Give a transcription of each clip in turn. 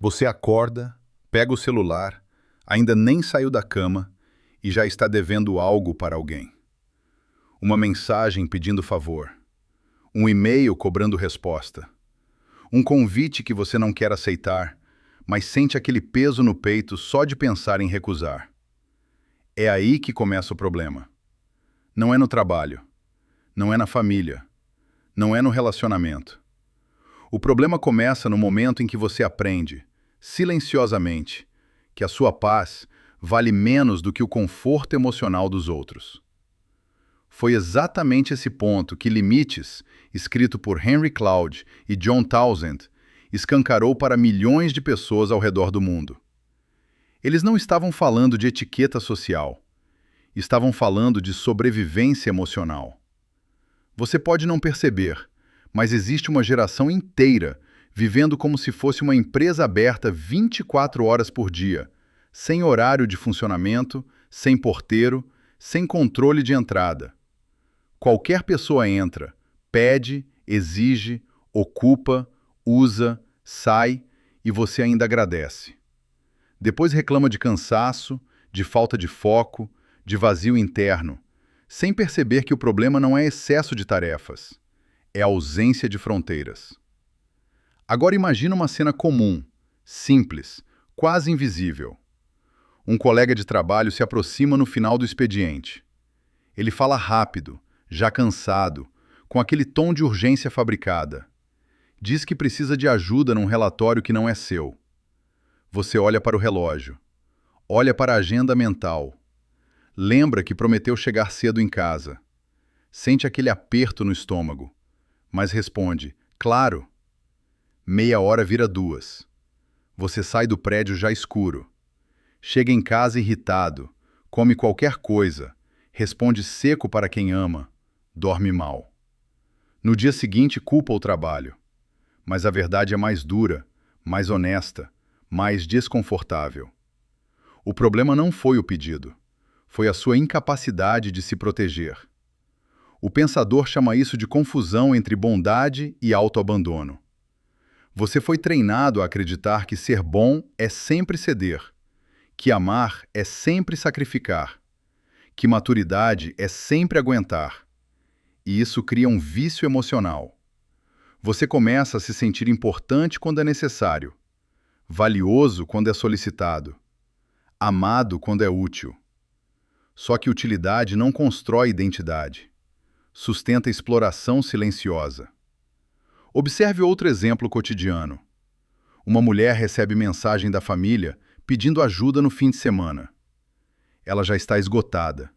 Você acorda, pega o celular, ainda nem saiu da cama e já está devendo algo para alguém. Uma mensagem pedindo favor, um e-mail cobrando resposta, um convite que você não quer aceitar, mas sente aquele peso no peito só de pensar em recusar. É aí que começa o problema. Não é no trabalho, não é na família, não é no relacionamento. O problema começa no momento em que você aprende, silenciosamente, que a sua paz vale menos do que o conforto emocional dos outros. Foi exatamente esse ponto que Limites, escrito por Henry Cloud e John Townsend, escancarou para milhões de pessoas ao redor do mundo. Eles não estavam falando de etiqueta social, estavam falando de sobrevivência emocional. Você pode não perceber, mas existe uma geração inteira vivendo como se fosse uma empresa aberta 24 horas por dia, sem horário de funcionamento, sem porteiro, sem controle de entrada. Qualquer pessoa entra, pede, exige, ocupa, usa, sai e você ainda agradece. Depois reclama de cansaço, de falta de foco, de vazio interno, sem perceber que o problema não é excesso de tarefas, é ausência de fronteiras. Agora imagina uma cena comum, simples, quase invisível. Um colega de trabalho se aproxima no final do expediente. Ele fala rápido, já cansado, com aquele tom de urgência fabricada. Diz que precisa de ajuda num relatório que não é seu. Você olha para o relógio, olha para a agenda mental. Lembra que prometeu chegar cedo em casa. Sente aquele aperto no estômago, mas responde, claro. Meia hora vira 2. Você sai do prédio já escuro. Chega em casa irritado, come qualquer coisa, responde seco para quem ama, dorme mal. No dia seguinte culpa o trabalho, mas a verdade é mais dura, mais honesta, mais desconfortável. O problema não foi o pedido, foi a sua incapacidade de se proteger. O pensador chama isso de confusão entre bondade e autoabandono. Você foi treinado a acreditar que ser bom é sempre ceder, que amar é sempre sacrificar, que maturidade é sempre aguentar. E isso cria um vício emocional. Você começa a se sentir importante quando é necessário, valioso quando é solicitado, amado quando é útil. Só que utilidade não constrói identidade, sustenta exploração silenciosa. Observe outro exemplo cotidiano. Uma mulher recebe mensagem da família pedindo ajuda no fim de semana. Ela já está esgotada,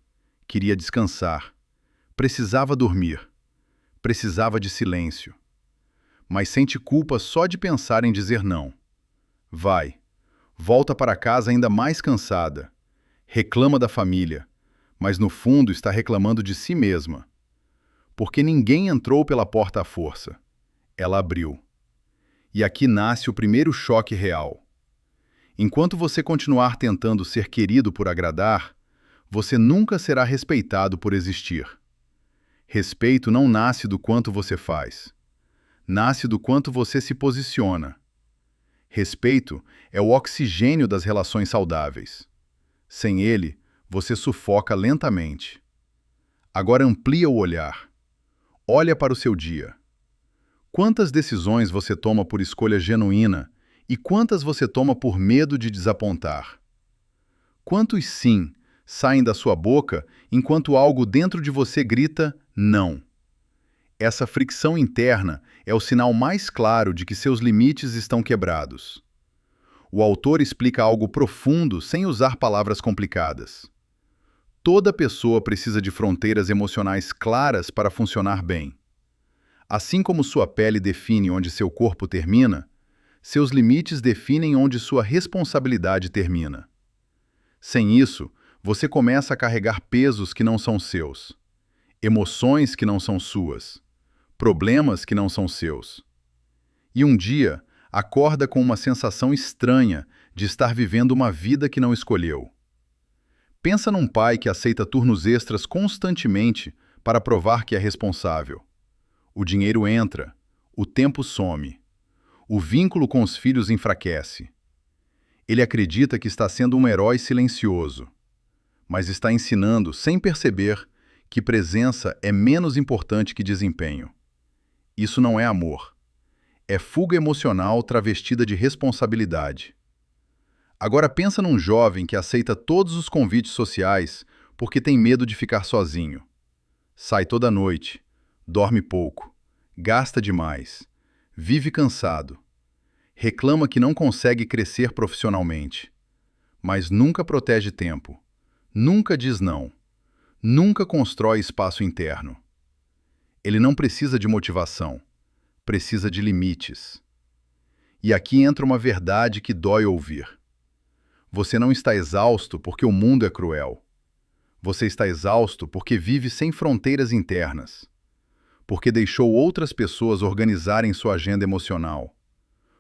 queria descansar, precisava dormir, precisava de silêncio. Mas sente culpa só de pensar em dizer não. Volta para casa ainda mais cansada, reclama da família, mas no fundo está reclamando de si mesma. Porque ninguém entrou pela porta à força. Ela abriu. E aqui nasce o primeiro choque real. Enquanto você continuar tentando ser querido por agradar, você nunca será respeitado por existir. Respeito não nasce do quanto você faz. Nasce do quanto você se posiciona. Respeito é o oxigênio das relações saudáveis. Sem ele, você sufoca lentamente. Agora amplia o olhar. Olha para o seu dia. Quantas decisões você toma por escolha genuína e quantas você toma por medo de desapontar? Quantos sim saem da sua boca enquanto algo dentro de você grita não? Essa fricção interna é o sinal mais claro de que seus limites estão quebrados. O autor explica algo profundo sem usar palavras complicadas. Toda pessoa precisa de fronteiras emocionais claras para funcionar bem. Assim como sua pele define onde seu corpo termina, seus limites definem onde sua responsabilidade termina. Sem isso, você começa a carregar pesos que não são seus, emoções que não são suas, problemas que não são seus. E um dia, acorda com uma sensação estranha de estar vivendo uma vida que não escolheu. Pensa num pai que aceita turnos extras constantemente para provar que é responsável. O dinheiro entra, o tempo some. O vínculo com os filhos enfraquece. Ele acredita que está sendo um herói silencioso, mas está ensinando, sem perceber, que presença é menos importante que desempenho. Isso não é amor. É fuga emocional travestida de responsabilidade. Agora pensa num jovem que aceita todos os convites sociais porque tem medo de ficar sozinho. Sai toda noite, dorme pouco, gasta demais, vive cansado, reclama que não consegue crescer profissionalmente, mas nunca protege tempo, nunca diz não, nunca constrói espaço interno. Ele não precisa de motivação, precisa de limites. E aqui entra uma verdade que dói ouvir. Você não está exausto porque o mundo é cruel. Você está exausto porque vive sem fronteiras internas, porque deixou outras pessoas organizarem sua agenda emocional,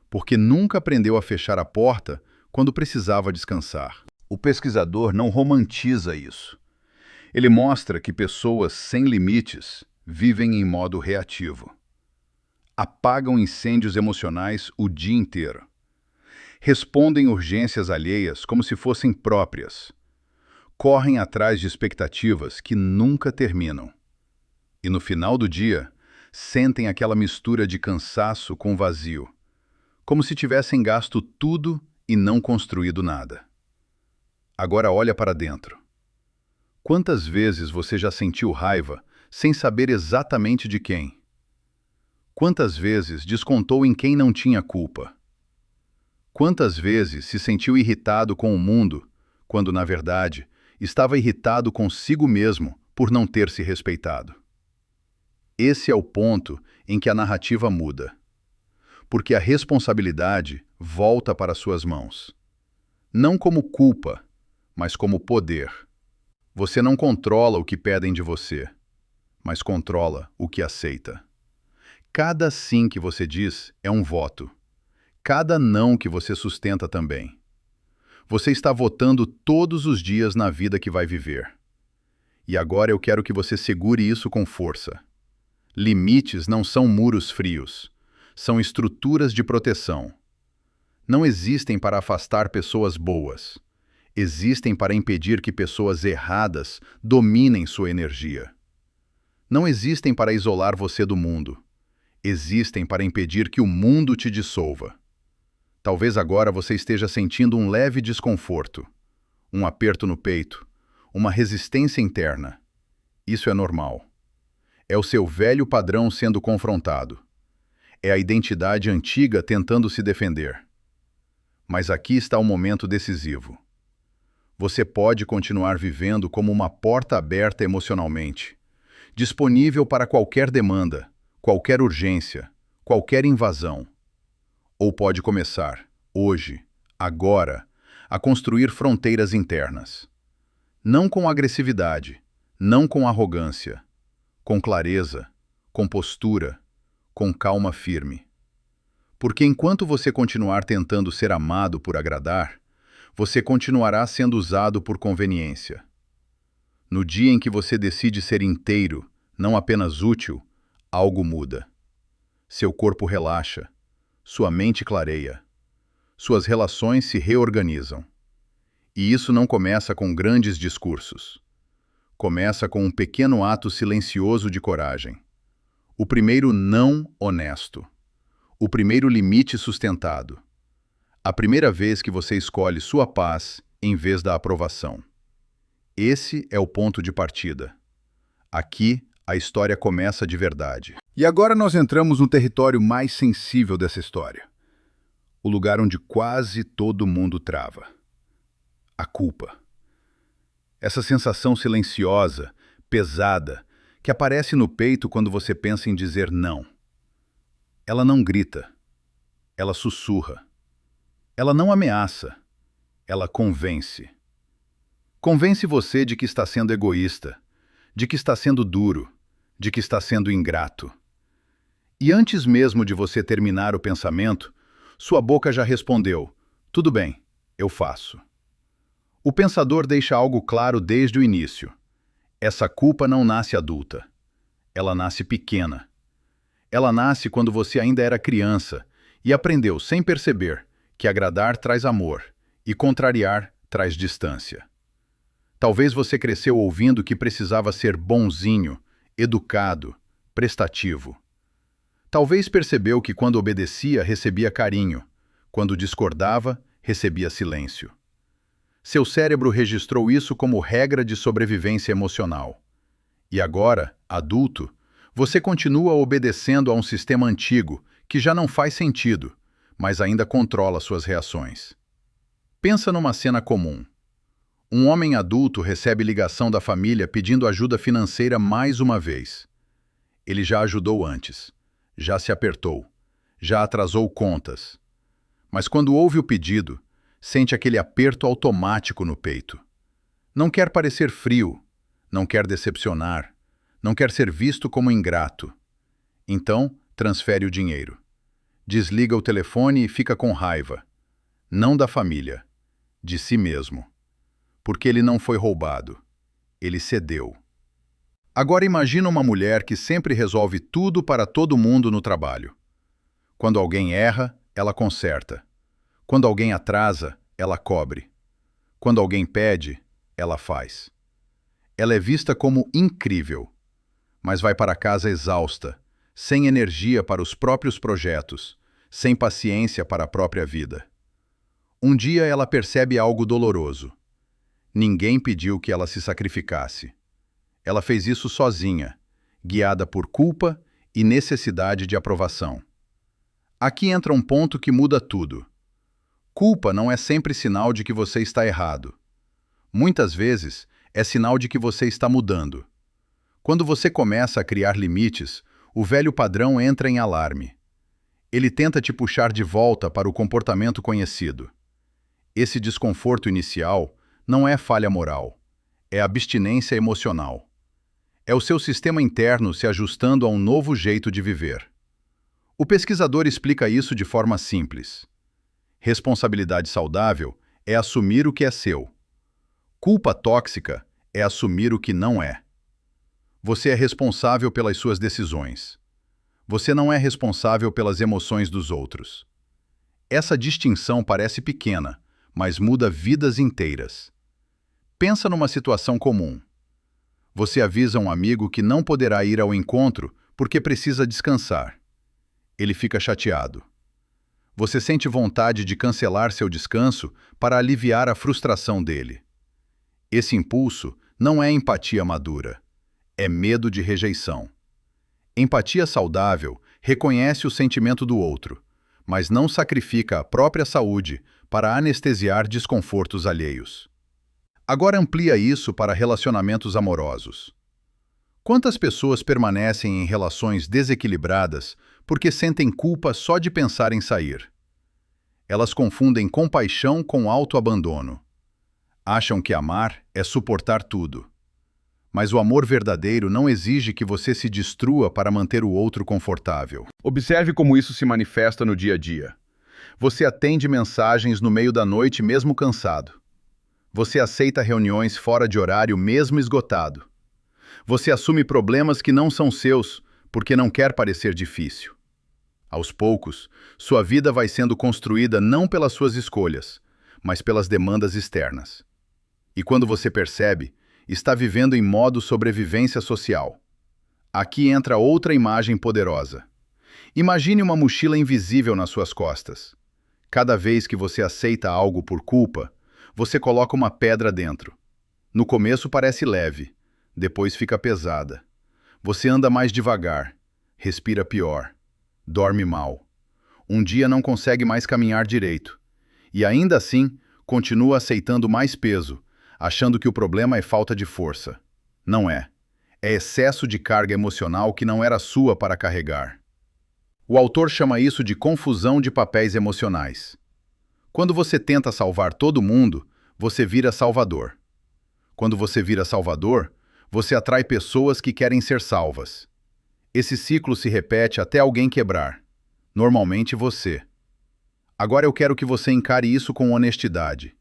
porque nunca aprendeu a fechar a porta quando precisava descansar. O pesquisador não romantiza isso. Ele mostra que pessoas sem limites vivem em modo reativo. Apagam incêndios emocionais o dia inteiro. Respondem urgências alheias como se fossem próprias. Correm atrás de expectativas que nunca terminam. E no final do dia, sentem aquela mistura de cansaço com vazio, como se tivessem gasto tudo e não construído nada. Agora olha para dentro. Quantas vezes você já sentiu raiva sem saber exatamente de quem? Quantas vezes descontou em quem não tinha culpa? Quantas vezes se sentiu irritado com o mundo, quando, na verdade, estava irritado consigo mesmo por não ter se respeitado? Esse é o ponto em que a narrativa muda. Porque a responsabilidade volta para suas mãos. Não como culpa, mas como poder. Você não controla o que pedem de você, mas controla o que aceita. Cada sim que você diz é um voto. Cada não que você sustenta também. Você está votando todos os dias na vida que vai viver. E agora eu quero que você segure isso com força. Limites não são muros frios, são estruturas de proteção. Não existem para afastar pessoas boas. Existem para impedir que pessoas erradas dominem sua energia. Não existem para isolar você do mundo. Existem para impedir que o mundo te dissolva. Talvez agora você esteja sentindo um leve desconforto, um aperto no peito, uma resistência interna. Isso é normal. É o seu velho padrão sendo confrontado. É a identidade antiga tentando se defender. Mas aqui está o momento decisivo. Você pode continuar vivendo como uma porta aberta emocionalmente, disponível para qualquer demanda, qualquer urgência, qualquer invasão. Ou pode começar, hoje, agora, a construir fronteiras internas. Não com agressividade, não com arrogância, com clareza, com postura, com calma firme. Porque enquanto você continuar tentando ser amado por agradar, você continuará sendo usado por conveniência. No dia em que você decide ser inteiro, não apenas útil, algo muda. Seu corpo relaxa, sua mente clareia, suas relações se reorganizam. E isso não começa com grandes discursos. Começa com um pequeno ato silencioso de coragem. O primeiro não honesto. O primeiro limite sustentado. A primeira vez que você escolhe sua paz em vez da aprovação. Esse é o ponto de partida. Aqui, a história começa de verdade. E agora nós entramos no território mais sensível dessa história. O lugar onde quase todo mundo trava. A culpa. Essa sensação silenciosa, pesada, que aparece no peito quando você pensa em dizer não. Ela não grita. Ela sussurra. Ela não ameaça. Ela convence. Convence você de que está sendo egoísta, de que está sendo duro, de que está sendo ingrato. E antes mesmo de você terminar o pensamento, sua boca já respondeu: tudo bem, eu faço. O pensador deixa algo claro desde o início. Essa culpa não nasce adulta. Ela nasce pequena. Ela nasce quando você ainda era criança e aprendeu, sem perceber, que agradar traz amor E contrariar traz distância. Talvez você cresceu ouvindo que precisava ser bonzinho, educado, prestativo. Talvez percebeu que quando obedecia, recebia carinho, quando discordava, recebia silêncio. Seu cérebro registrou isso como regra de sobrevivência emocional. E agora, adulto, você continua obedecendo a um sistema antigo que já não faz sentido, mas ainda controla suas reações. Pensa numa cena comum. Um homem adulto recebe ligação da família pedindo ajuda financeira mais uma vez. Ele já ajudou antes, já se apertou, já atrasou contas. Mas quando ouve o pedido, sente aquele aperto automático no peito. Não quer parecer frio, não quer decepcionar, não quer ser visto como ingrato. Então, transfere o dinheiro. Desliga o telefone e fica com raiva. Não da família, de si mesmo. Porque ele não foi roubado. Ele cedeu. Agora imagina uma mulher que sempre resolve tudo para todo mundo no trabalho. Quando alguém erra, ela conserta. Quando alguém atrasa, ela cobre. Quando alguém pede, ela faz. Ela é vista como incrível, mas vai para casa exausta, sem energia para os próprios projetos, sem paciência para a própria vida. Um dia ela percebe algo doloroso. Ninguém pediu que ela se sacrificasse. Ela fez isso sozinha, guiada por culpa e necessidade de aprovação. Aqui entra um ponto que muda tudo. Culpa não é sempre sinal de que você está errado. Muitas vezes, é sinal de que você está mudando. Quando você começa a criar limites, o velho padrão entra em alarme. Ele tenta te puxar de volta para o comportamento conhecido. Esse desconforto inicial não é falha moral, é abstinência emocional. É o seu sistema interno se ajustando a um novo jeito de viver. O pesquisador explica isso de forma simples. Responsabilidade saudável é assumir o que é seu. Culpa tóxica é assumir o que não é. Você é responsável pelas suas decisões. Você não é responsável pelas emoções dos outros. Essa distinção parece pequena, mas muda vidas inteiras. Pensa numa situação comum. Você avisa um amigo que não poderá ir ao encontro porque precisa descansar. Ele fica chateado. Você sente vontade de cancelar seu descanso para aliviar a frustração dele. Esse impulso não é empatia madura, é medo de rejeição. Empatia saudável reconhece o sentimento do outro, mas não sacrifica a própria saúde para anestesiar desconfortos alheios. Agora amplia isso para relacionamentos amorosos. Quantas pessoas permanecem em relações desequilibradas porque sentem culpa só de pensar em sair? Elas confundem compaixão com autoabandono. Acham que amar é suportar tudo. Mas o amor verdadeiro não exige que você se destrua para manter o outro confortável. Observe como isso se manifesta no dia a dia. Você atende mensagens no meio da noite mesmo cansado. Você aceita reuniões fora de horário mesmo esgotado. Você assume problemas que não são seus porque não quer parecer difícil. Aos poucos, sua vida vai sendo construída não pelas suas escolhas, mas pelas demandas externas. E quando você percebe, está vivendo em modo sobrevivência social. Aqui entra outra imagem poderosa. Imagine uma mochila invisível nas suas costas. Cada vez que você aceita algo por culpa, você coloca uma pedra dentro. No começo parece leve, depois fica pesada. Você anda mais devagar, respira pior, dorme mal. Um dia não consegue mais caminhar direito. E ainda assim, continua aceitando mais peso, achando que o problema é falta de força. Não é. É excesso de carga emocional que não era sua para carregar. O autor chama isso de confusão de papéis emocionais. Quando você tenta salvar todo mundo, você vira salvador. Quando você vira salvador, você atrai pessoas que querem ser salvas. Esse ciclo se repete até alguém quebrar. Normalmente você. Agora eu quero que você encare isso com honestidade.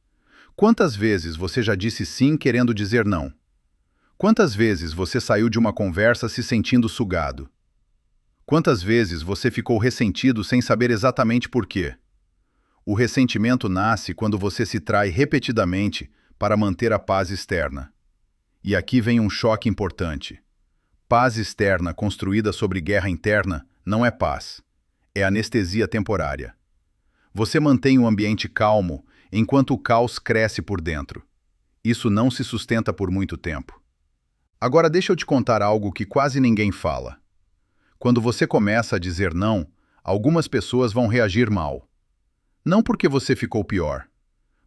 Quantas vezes você já disse sim querendo dizer não? Quantas vezes você saiu de uma conversa se sentindo sugado? Quantas vezes você ficou ressentido sem saber exatamente por quê? O ressentimento nasce quando você se trai repetidamente para manter a paz externa. E aqui vem um choque importante. Paz externa construída sobre guerra interna não é paz. É anestesia temporária. Você mantém o ambiente calmo enquanto o caos cresce por dentro. Isso não se sustenta por muito tempo. Agora deixa eu te contar algo que quase ninguém fala. Quando você começa a dizer não, algumas pessoas vão reagir mal. Não porque você ficou pior,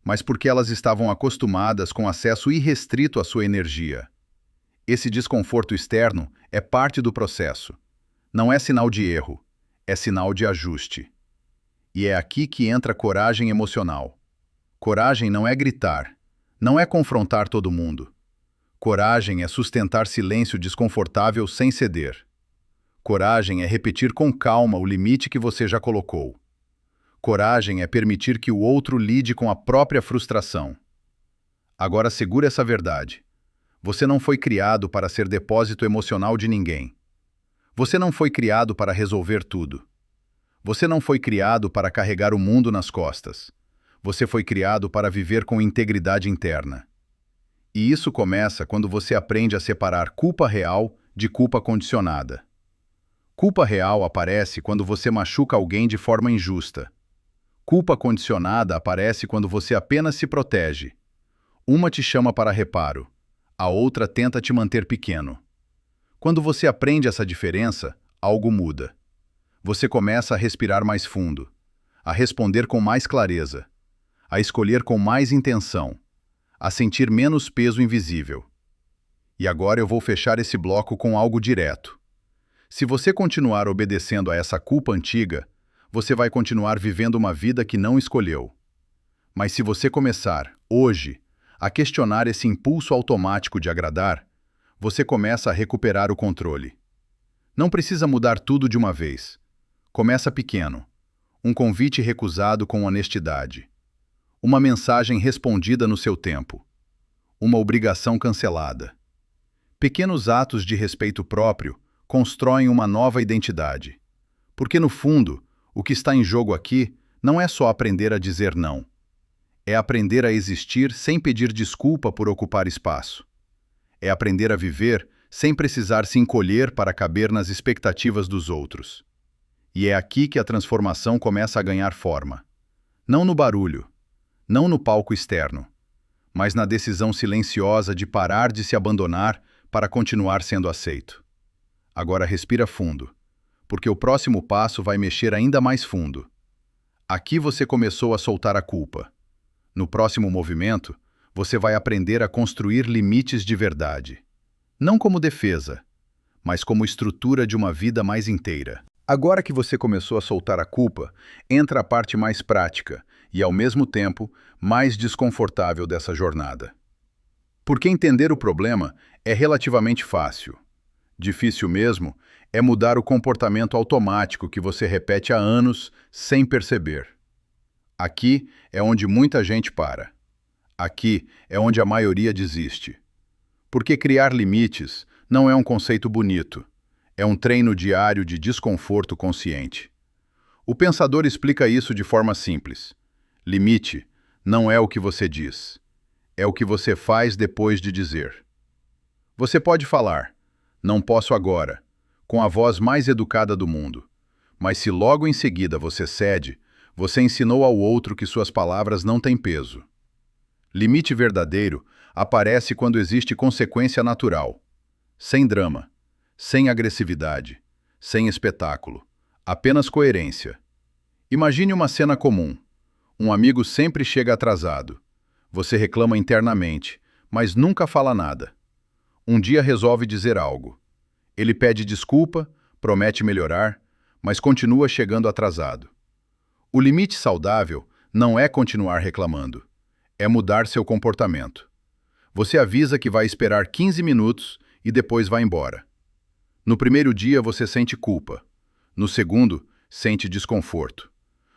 mas porque elas estavam acostumadas com acesso irrestrito à sua energia. Esse desconforto externo é parte do processo. Não é sinal de erro, é sinal de ajuste. E é aqui que entra a coragem emocional. Coragem não é gritar, não é confrontar todo mundo. Coragem é sustentar silêncio desconfortável sem ceder. Coragem é repetir com calma o limite que você já colocou. Coragem é permitir que o outro lide com a própria frustração. Agora segura essa verdade. Você não foi criado para ser depósito emocional de ninguém. Você não foi criado para resolver tudo. Você não foi criado para carregar o mundo nas costas. Você foi criado para viver com integridade interna. E isso começa quando você aprende a separar culpa real de culpa condicionada. Culpa real aparece quando você machuca alguém de forma injusta. Culpa condicionada aparece quando você apenas se protege. Uma te chama para reparo, a outra tenta te manter pequeno. Quando você aprende essa diferença, algo muda. Você começa a respirar mais fundo, a responder com mais clareza, a escolher com mais intenção, a sentir menos peso invisível. E agora eu vou fechar esse bloco com algo direto. Se você continuar obedecendo a essa culpa antiga, você vai continuar vivendo uma vida que não escolheu. Mas se você começar, hoje, a questionar esse impulso automático de agradar, você começa a recuperar o controle. Não precisa mudar tudo de uma vez. Começa pequeno. Um convite recusado com honestidade. Uma mensagem respondida no seu tempo. Uma obrigação cancelada. Pequenos atos de respeito próprio constroem uma nova identidade. Porque, no fundo, o que está em jogo aqui não é só aprender a dizer não. É aprender a existir sem pedir desculpa por ocupar espaço. É aprender a viver sem precisar se encolher para caber nas expectativas dos outros. E é aqui que a transformação começa a ganhar forma. Não no barulho, não no palco externo, mas na decisão silenciosa de parar de se abandonar para continuar sendo aceito. Agora respira fundo, porque o próximo passo vai mexer ainda mais fundo. Aqui você começou a soltar a culpa. No próximo movimento, você vai aprender a construir limites de verdade. Não como defesa, mas como estrutura de uma vida mais inteira. Agora que você começou a soltar a culpa, entra a parte mais prática e, ao mesmo tempo, mais desconfortável dessa jornada. Porque entender o problema é relativamente fácil. Difícil mesmo é mudar o comportamento automático que você repete há anos sem perceber. Aqui é onde muita gente para. Aqui é onde a maioria desiste. Porque criar limites não é um conceito bonito. É um treino diário de desconforto consciente. O pensador explica isso de forma simples. Limite não é o que você diz. É o que você faz depois de dizer. Você pode falar, não posso agora, com a voz mais educada do mundo. Mas se logo em seguida você cede, você ensinou ao outro que suas palavras não têm peso. Limite verdadeiro aparece quando existe consequência natural. Sem drama, sem agressividade, sem espetáculo, apenas coerência. Imagine uma cena comum. Um amigo sempre chega atrasado. Você reclama internamente, mas nunca fala nada. Um dia resolve dizer algo. Ele pede desculpa, promete melhorar, mas continua chegando atrasado. O limite saudável não é continuar reclamando, é mudar seu comportamento. Você avisa que vai esperar 15 minutos e depois vai embora. No primeiro dia você sente culpa. No segundo, sente desconforto.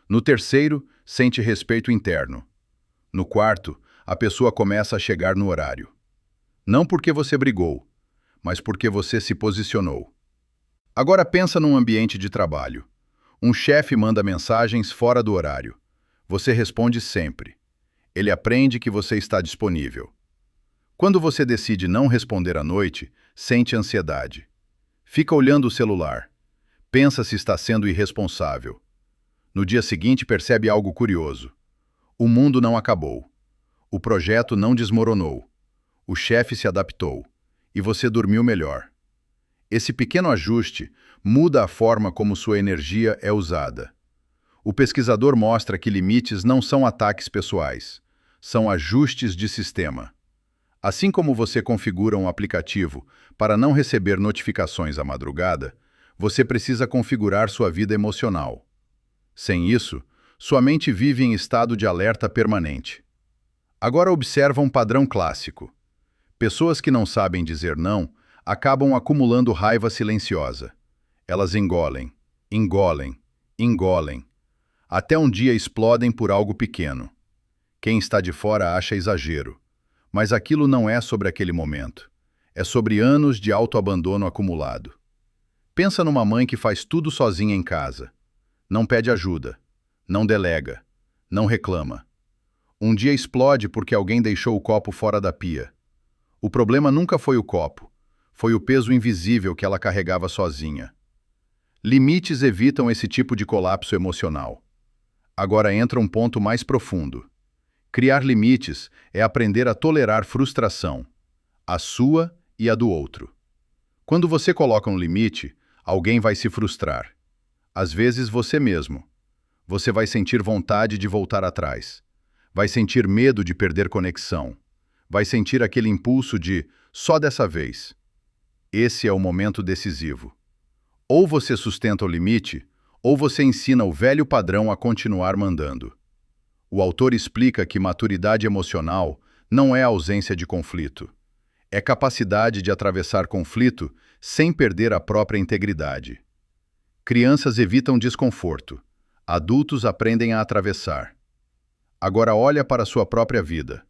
No terceiro, sente respeito interno. No quarto, a pessoa começa a chegar no horário. Não porque você brigou, mas porque você se posicionou. Agora pensa num ambiente de trabalho. Um chefe manda mensagens fora do horário. Você responde sempre. Ele aprende que você está disponível. Quando você decide não responder à noite, sente ansiedade. Fica olhando o celular. Pensa se está sendo irresponsável. No dia seguinte, percebe algo curioso. O mundo não acabou. O projeto não desmoronou. O chefe se adaptou. E você dormiu melhor. Esse pequeno ajuste muda a forma como sua energia é usada. O pesquisador mostra que limites não são ataques pessoais, são ajustes de sistema. Assim como você configura um aplicativo para não receber notificações à madrugada, você precisa configurar sua vida emocional. Sem isso, sua mente vive em estado de alerta permanente. Agora observa um padrão clássico. Pessoas que não sabem dizer não acabam acumulando raiva silenciosa. Elas engolem, engolem, engolem, até um dia explodem por algo pequeno. Quem está de fora acha exagero, mas aquilo não é sobre aquele momento. É sobre anos de autoabandono acumulado. Pensa numa mãe que faz tudo sozinha em casa. Não pede ajuda, não delega, não reclama. Um dia explode porque alguém deixou o copo fora da pia. O problema nunca foi o copo, foi o peso invisível que ela carregava sozinha. Limites evitam esse tipo de colapso emocional. Agora entra um ponto mais profundo. Criar limites é aprender a tolerar frustração, a sua e a do outro. Quando você coloca um limite, alguém vai se frustrar. Às vezes você mesmo. Você vai sentir vontade de voltar atrás. Vai sentir medo de perder conexão. Vai sentir aquele impulso de só dessa vez. Esse é o momento decisivo. Ou você sustenta o limite, ou você ensina o velho padrão a continuar mandando. O autor explica que maturidade emocional não é ausência de conflito. É capacidade de atravessar conflito sem perder a própria integridade. Crianças evitam desconforto. Adultos aprendem a atravessar. Agora olha para a sua própria vida.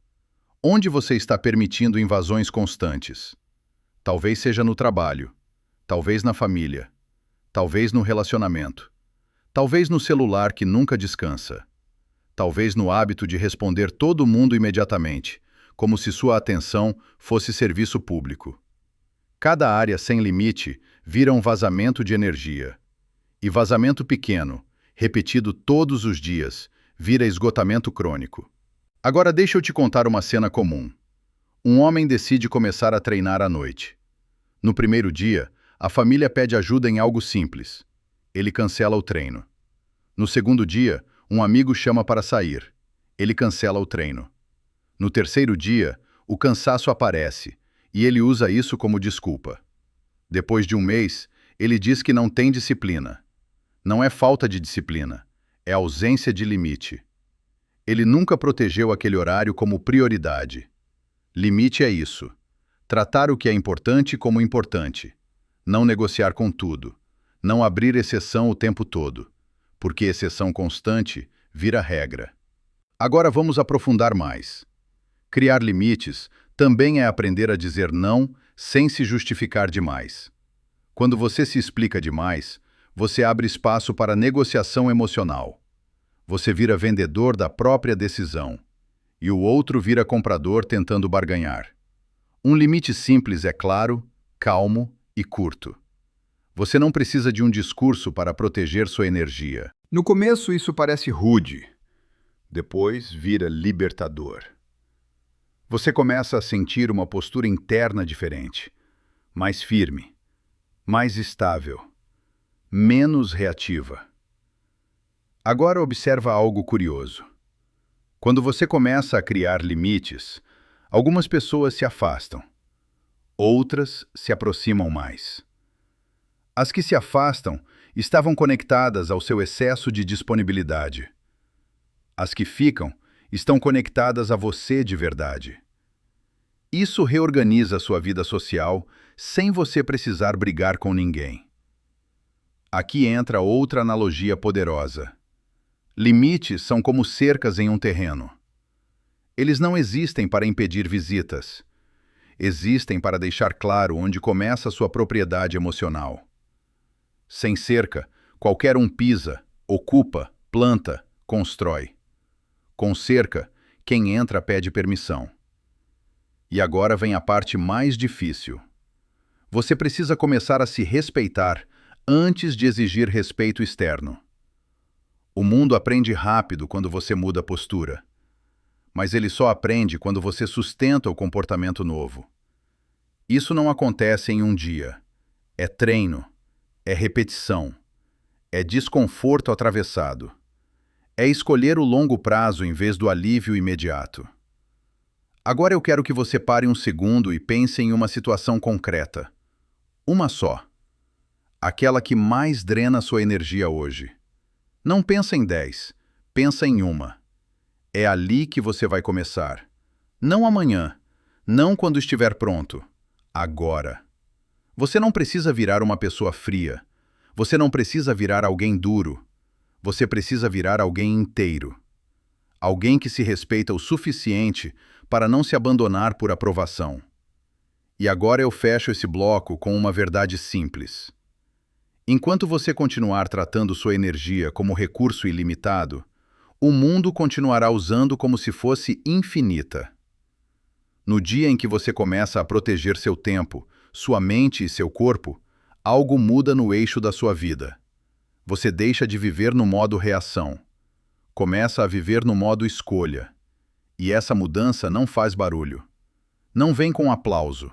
Onde você está permitindo invasões constantes? Talvez seja no trabalho, talvez na família, talvez no relacionamento, talvez no celular que nunca descansa, talvez no hábito de responder todo mundo imediatamente, como se sua atenção fosse serviço público. Cada área sem limite vira um vazamento de energia. E vazamento pequeno, repetido todos os dias, vira esgotamento crônico. Agora deixa eu te contar uma cena comum. Um homem decide começar a treinar à noite. No primeiro dia, a família pede ajuda em algo simples. Ele cancela o treino. No segundo dia, um amigo chama para sair. Ele cancela o treino. No terceiro dia, o cansaço aparece, e ele usa isso como desculpa. Depois de um mês, ele diz que não tem disciplina. Não é falta de disciplina, é ausência de limite. Ele nunca protegeu aquele horário como prioridade. Limite é isso. Tratar o que é importante como importante. Não negociar com tudo. Não abrir exceção o tempo todo. Porque exceção constante vira regra. Agora vamos aprofundar mais. Criar limites também é aprender a dizer não sem se justificar demais. Quando você se explica demais, você abre espaço para negociação emocional. Você vira vendedor da própria decisão. E o outro vira comprador tentando barganhar. Um limite simples é claro, calmo e curto. Você não precisa de um discurso para proteger sua energia. No começo isso parece rude. Depois vira libertador. Você começa a sentir uma postura interna diferente. Mais firme. Mais estável. Menos reativa. Agora observa algo curioso. Quando você começa a criar limites, algumas pessoas se afastam. Outras se aproximam mais. As que se afastam estavam conectadas ao seu excesso de disponibilidade. As que ficam estão conectadas a você de verdade. Isso reorganiza sua vida social sem você precisar brigar com ninguém. Aqui entra outra analogia poderosa. Limites são como cercas em um terreno. Eles não existem para impedir visitas. Existem para deixar claro onde começa sua propriedade emocional. Sem cerca, qualquer um pisa, ocupa, planta, constrói. Com cerca, quem entra pede permissão. E agora vem a parte mais difícil. Você precisa começar a se respeitar antes de exigir respeito externo. O mundo aprende rápido quando você muda a postura, mas ele só aprende quando você sustenta o comportamento novo. Isso não acontece em um dia. É treino, é repetição, é desconforto atravessado. É escolher o longo prazo em vez do alívio imediato. Agora eu quero que você pare um segundo e pense em uma situação concreta. Uma só. Aquela que mais drena sua energia hoje. Não pensa em 10, pensa em uma. É ali que você vai começar. Não amanhã, não quando estiver pronto. Agora. Você não precisa virar uma pessoa fria. Você não precisa virar alguém duro. Você precisa virar alguém inteiro. Alguém que se respeita o suficiente para não se abandonar por aprovação. E agora eu fecho esse bloco com uma verdade simples. Enquanto você continuar tratando sua energia como recurso ilimitado, o mundo continuará usando como se fosse infinita. No dia em que você começa a proteger seu tempo, sua mente e seu corpo, algo muda no eixo da sua vida. Você deixa de viver no modo reação. Começa a viver no modo escolha. E essa mudança não faz barulho. Não vem com aplauso.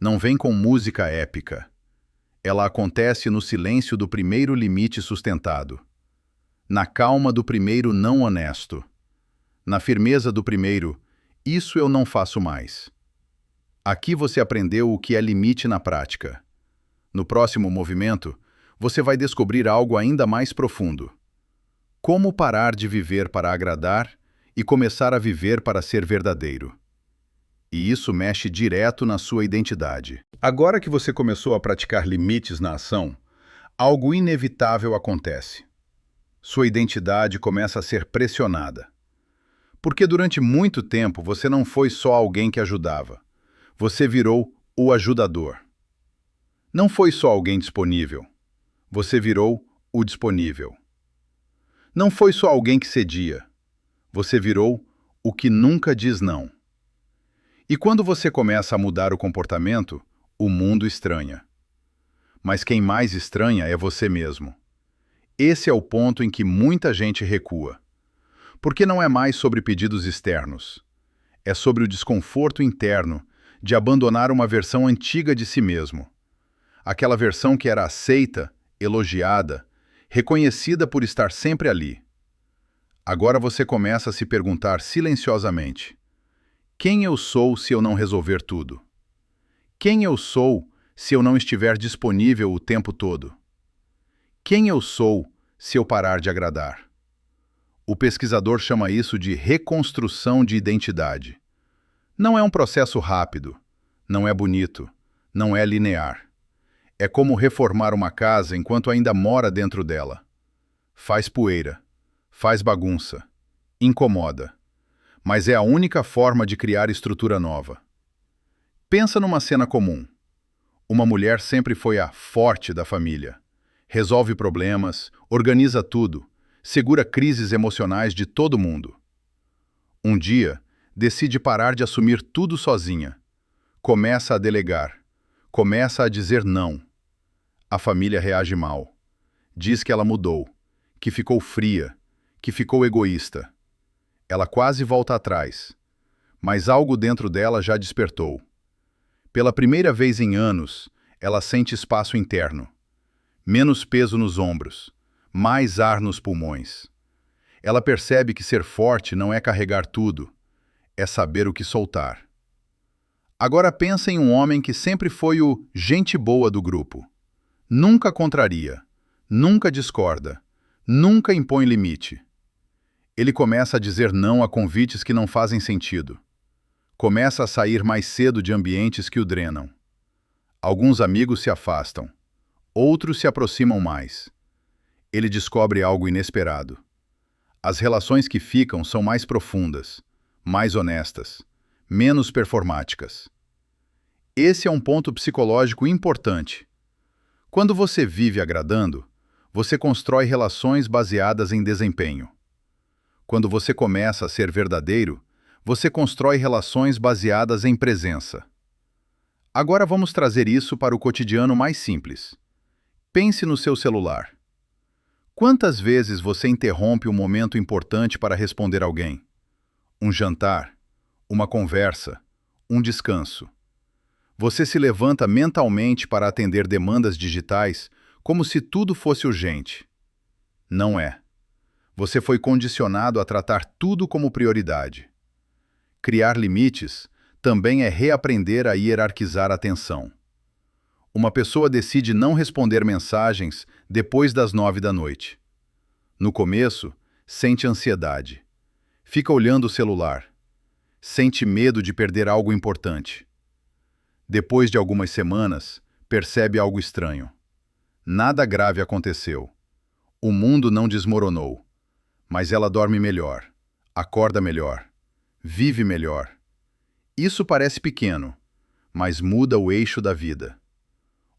Não vem com música épica. Ela acontece no silêncio do primeiro limite sustentado. Na calma do primeiro não honesto. Na firmeza do primeiro, isso eu não faço mais. Aqui você aprendeu o que é limite na prática. No próximo movimento, você vai descobrir algo ainda mais profundo. Como parar de viver para agradar e começar a viver para ser verdadeiro. E isso mexe direto na sua identidade. Agora que você começou a praticar limites na ação, algo inevitável acontece. Sua identidade começa a ser pressionada. Porque durante muito tempo você não foi só alguém que ajudava. Você virou o ajudador. Não foi só alguém disponível. Você virou o disponível. Não foi só alguém que cedia. Você virou o que nunca diz não. E quando você começa a mudar o comportamento, o mundo estranha. Mas quem mais estranha é você mesmo. Esse é o ponto em que muita gente recua. Porque não é mais sobre pedidos externos. É sobre o desconforto interno de abandonar uma versão antiga de si mesmo. Aquela versão que era aceita, elogiada, reconhecida por estar sempre ali. Agora você começa a se perguntar silenciosamente: quem eu sou se eu não resolver tudo? Quem eu sou se eu não estiver disponível o tempo todo? Quem eu sou se eu parar de agradar? O pesquisador chama isso de reconstrução de identidade. Não é um processo rápido, não é bonito, não é linear. É como reformar uma casa enquanto ainda mora dentro dela. Faz poeira, faz bagunça, incomoda. Mas é a única forma de criar estrutura nova. Pensa numa cena comum. Uma mulher sempre foi a forte da família. Resolve problemas, organiza tudo, segura crises emocionais de todo mundo. Um dia, decide parar de assumir tudo sozinha. Começa a delegar. Começa a dizer não. A família reage mal. Diz que ela mudou, que ficou fria, que ficou egoísta. Ela quase volta atrás, mas algo dentro dela já despertou. Pela primeira vez em anos, ela sente espaço interno. Menos peso nos ombros, mais ar nos pulmões. Ela percebe que ser forte não é carregar tudo, é saber o que soltar. Agora pensa em um homem que sempre foi o gente boa do grupo. Nunca contraria, nunca discorda, nunca impõe limite. Ele começa a dizer não a convites que não fazem sentido. Começa a sair mais cedo de ambientes que o drenam. Alguns amigos se afastam, outros se aproximam mais. Ele descobre algo inesperado. As relações que ficam são mais profundas, mais honestas, menos performáticas. Esse é um ponto psicológico importante. Quando você vive agradando, você constrói relações baseadas em desempenho. Quando você começa a ser verdadeiro, você constrói relações baseadas em presença. Agora vamos trazer isso para o cotidiano mais simples. Pense no seu celular. Quantas vezes você interrompe um momento importante para responder alguém? Um jantar, uma conversa, um descanso. Você se levanta mentalmente para atender demandas digitais como se tudo fosse urgente. Não é. Você foi condicionado a tratar tudo como prioridade. Criar limites também é reaprender a hierarquizar a atenção. Uma pessoa decide não responder mensagens depois das 9 da noite. No começo, sente ansiedade. Fica olhando o celular. Sente medo de perder algo importante. Depois de algumas semanas, percebe algo estranho. Nada grave aconteceu. O mundo não desmoronou. Mas ela dorme melhor, acorda melhor, vive melhor. Isso parece pequeno, mas muda o eixo da vida.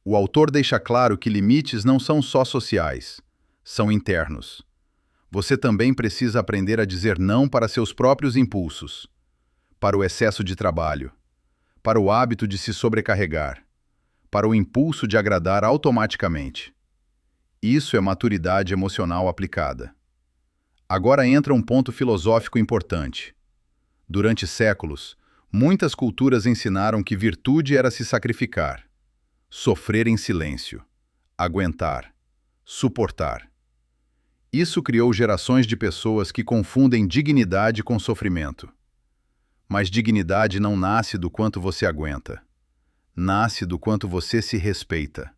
O autor deixa claro que limites não são só sociais, são internos. Você também precisa aprender a dizer não para seus próprios impulsos, para o excesso de trabalho, para o hábito de se sobrecarregar, para o impulso de agradar automaticamente. Isso é maturidade emocional aplicada. Agora entra um ponto filosófico importante. Durante séculos, muitas culturas ensinaram que virtude era se sacrificar, sofrer em silêncio, aguentar, suportar. Isso criou gerações de pessoas que confundem dignidade com sofrimento. Mas dignidade não nasce do quanto você aguenta. Nasce do quanto você se respeita.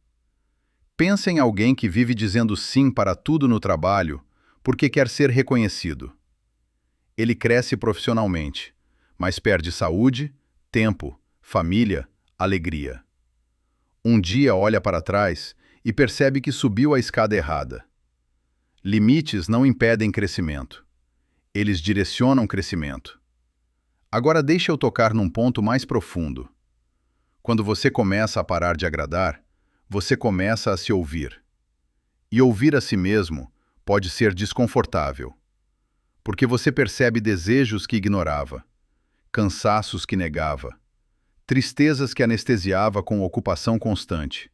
Pensa em alguém que vive dizendo sim para tudo no trabalho porque quer ser reconhecido. Ele cresce profissionalmente, mas perde saúde, tempo, família, alegria. Um dia olha para trás e percebe que subiu a escada errada. Limites não impedem crescimento. Eles direcionam crescimento. Agora deixa eu tocar num ponto mais profundo. Quando você começa a parar de agradar, você começa a se ouvir. E ouvir a si mesmo pode ser desconfortável, porque você percebe desejos que ignorava, cansaços que negava, tristezas que anestesiava com ocupação constante.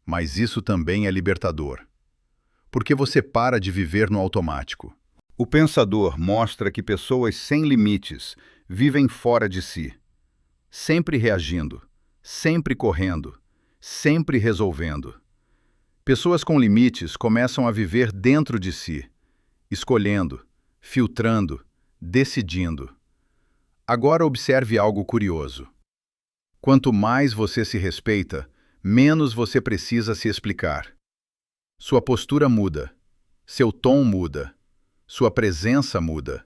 Mas isso também é libertador, porque você para de viver no automático. O pensador mostra que pessoas sem limites vivem fora de si, sempre reagindo, sempre correndo, sempre resolvendo. Pessoas com limites começam a viver dentro de si, escolhendo, filtrando, decidindo. Agora observe algo curioso. Quanto mais você se respeita, menos você precisa se explicar. Sua postura muda, seu tom muda, sua presença muda.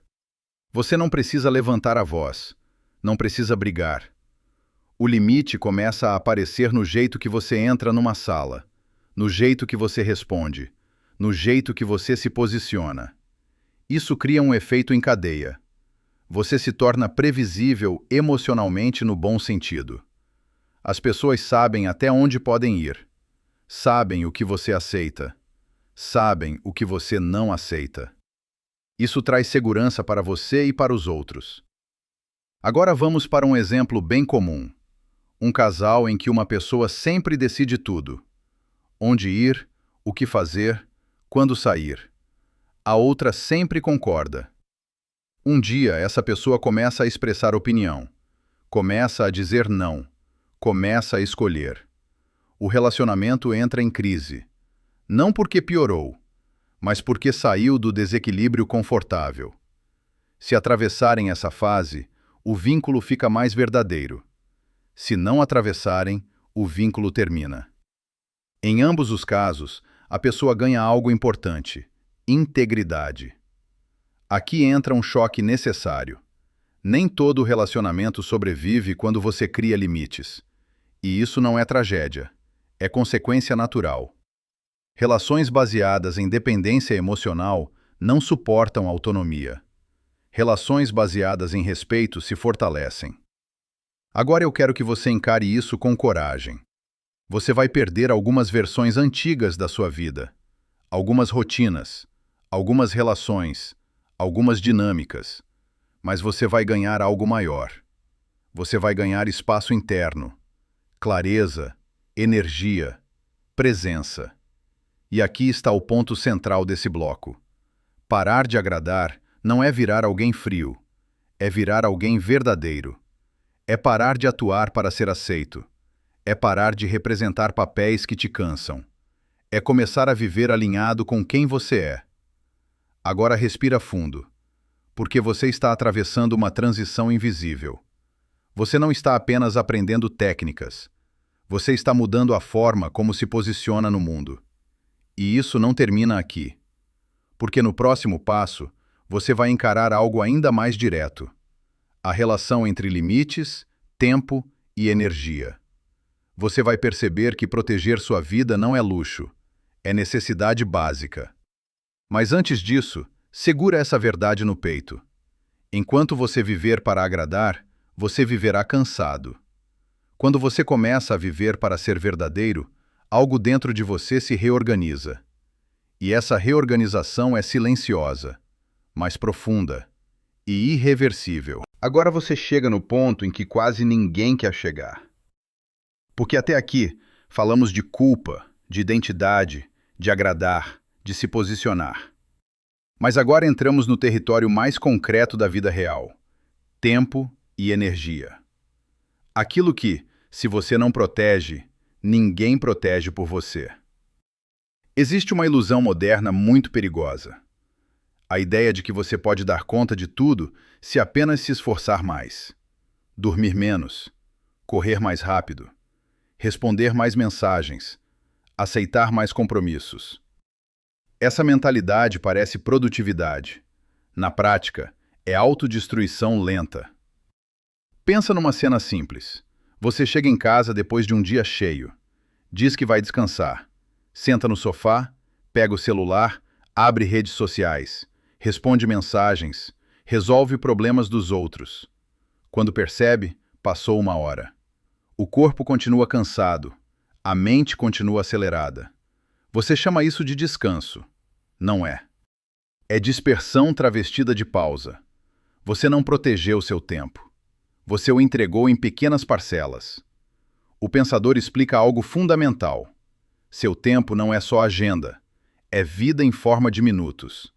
Você não precisa levantar a voz, não precisa brigar. O limite começa a aparecer no jeito que você entra numa sala, no jeito que você responde, no jeito que você se posiciona. Isso cria um efeito em cadeia. Você se torna previsível emocionalmente no bom sentido. As pessoas sabem até onde podem ir. Sabem o que você aceita. Sabem o que você não aceita. Isso traz segurança para você e para os outros. Agora vamos para um exemplo bem comum. Um casal em que uma pessoa sempre decide tudo. Onde ir, o que fazer, quando sair. A outra sempre concorda. Um dia, essa pessoa começa a expressar opinião. Começa a dizer não. Começa a escolher. O relacionamento entra em crise. Não porque piorou, mas porque saiu do desequilíbrio confortável. Se atravessarem essa fase, o vínculo fica mais verdadeiro. Se não atravessarem, o vínculo termina. Em ambos os casos, a pessoa ganha algo importante: integridade. Aqui entra um choque necessário. Nem todo relacionamento sobrevive quando você cria limites. E isso não é tragédia, é consequência natural. Relações baseadas em dependência emocional não suportam autonomia. Relações baseadas em respeito se fortalecem. Agora eu quero que você encare isso com coragem. Você vai perder algumas versões antigas da sua vida, algumas rotinas, algumas relações, algumas dinâmicas, mas você vai ganhar algo maior. Você vai ganhar espaço interno, clareza, energia, presença. E aqui está o ponto central desse bloco. Parar de agradar não é virar alguém frio, é virar alguém verdadeiro. É parar de atuar para ser aceito. É parar de representar papéis que te cansam. É começar a viver alinhado com quem você é. Agora respira fundo, porque você está atravessando uma transição invisível. Você não está apenas aprendendo técnicas. Você está mudando a forma como se posiciona no mundo. E isso não termina aqui. Porque no próximo passo, você vai encarar algo ainda mais direto. A relação entre limites, tempo e energia. Você vai perceber que proteger sua vida não é luxo, é necessidade básica. Mas antes disso, segura essa verdade no peito. Enquanto você viver para agradar, você viverá cansado. Quando você começa a viver para ser verdadeiro, algo dentro de você se reorganiza. E essa reorganização é silenciosa, mas profunda e irreversível. Agora você chega no ponto em que quase ninguém quer chegar. Porque até aqui falamos de culpa, de identidade, de agradar, de se posicionar. Mas agora entramos no território mais concreto da vida real: tempo e energia. Aquilo que, se você não protege, ninguém protege por você. Existe uma ilusão moderna muito perigosa. A ideia de que você pode dar conta de tudo se apenas se esforçar mais. Dormir menos, correr mais rápido, responder mais mensagens, aceitar mais compromissos. Essa mentalidade parece produtividade. Na prática, é autodestruição lenta. Pensa numa cena simples. Você chega em casa depois de um dia cheio. Diz que vai descansar. Senta no sofá, pega o celular, abre redes sociais, responde mensagens, resolve problemas dos outros. Quando percebe, passou 1 hora. O corpo continua cansado, a mente continua acelerada. Você chama isso de descanso. Não é. É dispersão travestida de pausa. Você não protegeu seu tempo. Você o entregou em pequenas parcelas. O pensador explica algo fundamental. Seu tempo não é só agenda, é vida em forma de minutos.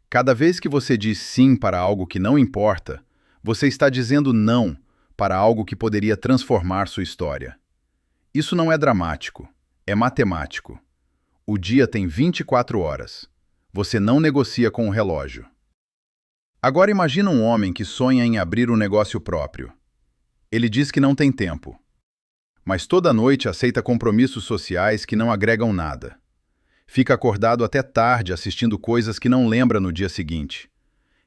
Cada vez que você diz sim para algo que não importa, você está dizendo não para algo que poderia transformar sua história. Isso não é dramático, é matemático. O dia tem 24 horas. Você não negocia com o relógio. Agora imagina um homem que sonha em abrir um negócio próprio. Ele diz que não tem tempo, mas toda noite aceita compromissos sociais que não agregam nada. Fica acordado até tarde assistindo coisas que não lembra no dia seguinte.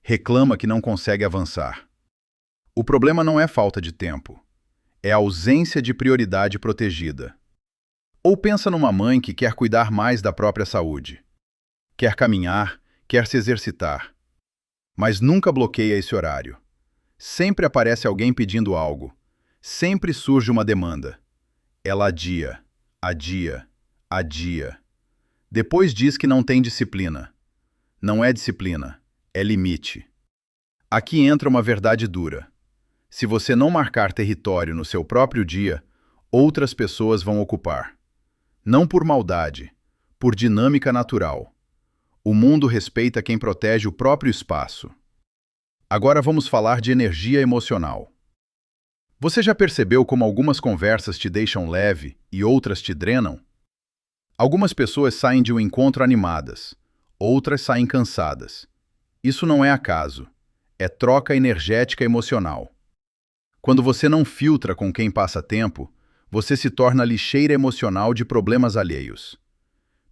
Reclama que não consegue avançar. O problema não é falta de tempo, é a ausência de prioridade protegida. Ou pensa numa mãe que quer cuidar mais da própria saúde. Quer caminhar, quer se exercitar. Mas nunca bloqueia esse horário. Sempre aparece alguém pedindo algo. Sempre surge uma demanda. Ela adia, adia, adia. Depois diz que não tem disciplina. Não é disciplina, é limite. Aqui entra uma verdade dura. Se você não marcar território no seu próprio dia, outras pessoas vão ocupar. Não por maldade, por dinâmica natural. O mundo respeita quem protege o próprio espaço. Agora vamos falar de energia emocional. Você já percebeu como algumas conversas te deixam leve e outras te drenam? Algumas pessoas saem de um encontro animadas, outras saem cansadas. Isso não é acaso, é troca energética emocional. Quando você não filtra com quem passa tempo, você se torna lixeira emocional de problemas alheios.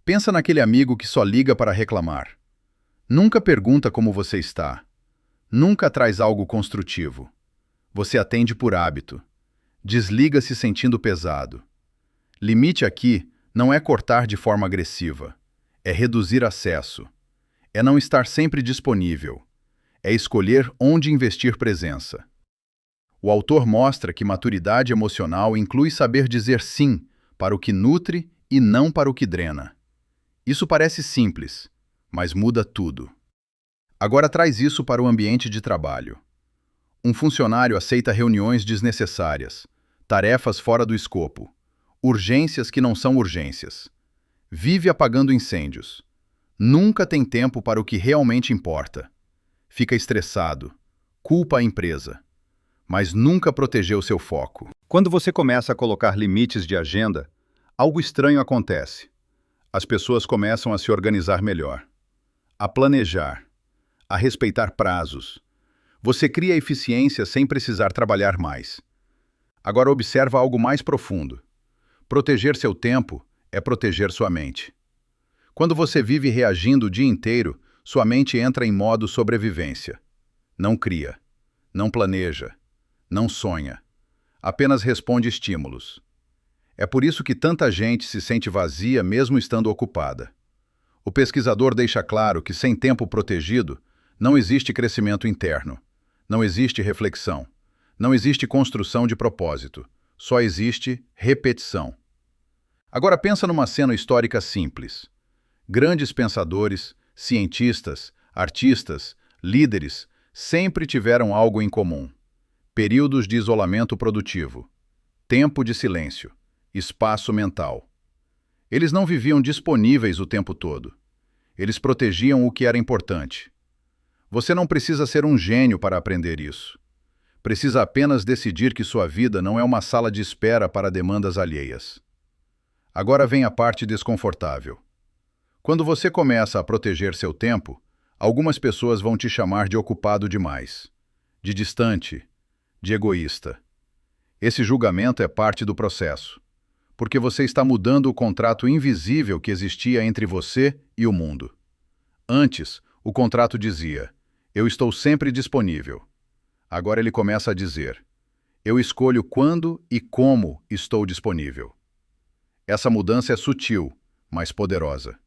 Pensa naquele amigo que só liga para reclamar. Nunca pergunta como você está. Nunca traz algo construtivo. Você atende por hábito. Desliga se sentindo pesado. Limite aqui não é cortar de forma agressiva. É reduzir acesso. É não estar sempre disponível. É escolher onde investir presença. O autor mostra que maturidade emocional inclui saber dizer sim para o que nutre e não para o que drena. Isso parece simples, mas muda tudo. Agora traz isso para o ambiente de trabalho. Um funcionário aceita reuniões desnecessárias, tarefas fora do escopo, urgências que não são urgências. Vive apagando incêndios. Nunca tem tempo para o que realmente importa. Fica estressado, culpa a empresa, mas nunca protegeu seu foco. Quando você começa a colocar limites de agenda, algo estranho acontece. As pessoas começam a se organizar melhor, a planejar, a respeitar prazos. Você cria eficiência sem precisar trabalhar mais. Agora observa algo mais profundo. Proteger seu tempo é proteger sua mente. Quando você vive reagindo o dia inteiro, sua mente entra em modo sobrevivência. Não cria, não planeja, não sonha. Apenas responde estímulos. É por isso que tanta gente se sente vazia mesmo estando ocupada. O pesquisador deixa claro que sem tempo protegido, não existe crescimento interno, não existe reflexão, não existe construção de propósito, só existe repetição. Agora pensa numa cena histórica simples. Grandes pensadores, cientistas, artistas, líderes, sempre tiveram algo em comum. Períodos de isolamento produtivo, tempo de silêncio, espaço mental. Eles não viviam disponíveis o tempo todo. Eles protegiam o que era importante. Você não precisa ser um gênio para aprender isso. Precisa apenas decidir que sua vida não é uma sala de espera para demandas alheias. Agora vem a parte desconfortável. Quando você começa a proteger seu tempo, algumas pessoas vão te chamar de ocupado demais, de distante, de egoísta. Esse julgamento é parte do processo, porque você está mudando o contrato invisível que existia entre você e o mundo. Antes, o contrato dizia: eu estou sempre disponível. Agora ele começa a dizer: eu escolho quando e como estou disponível. Essa mudança é sutil, mas poderosa.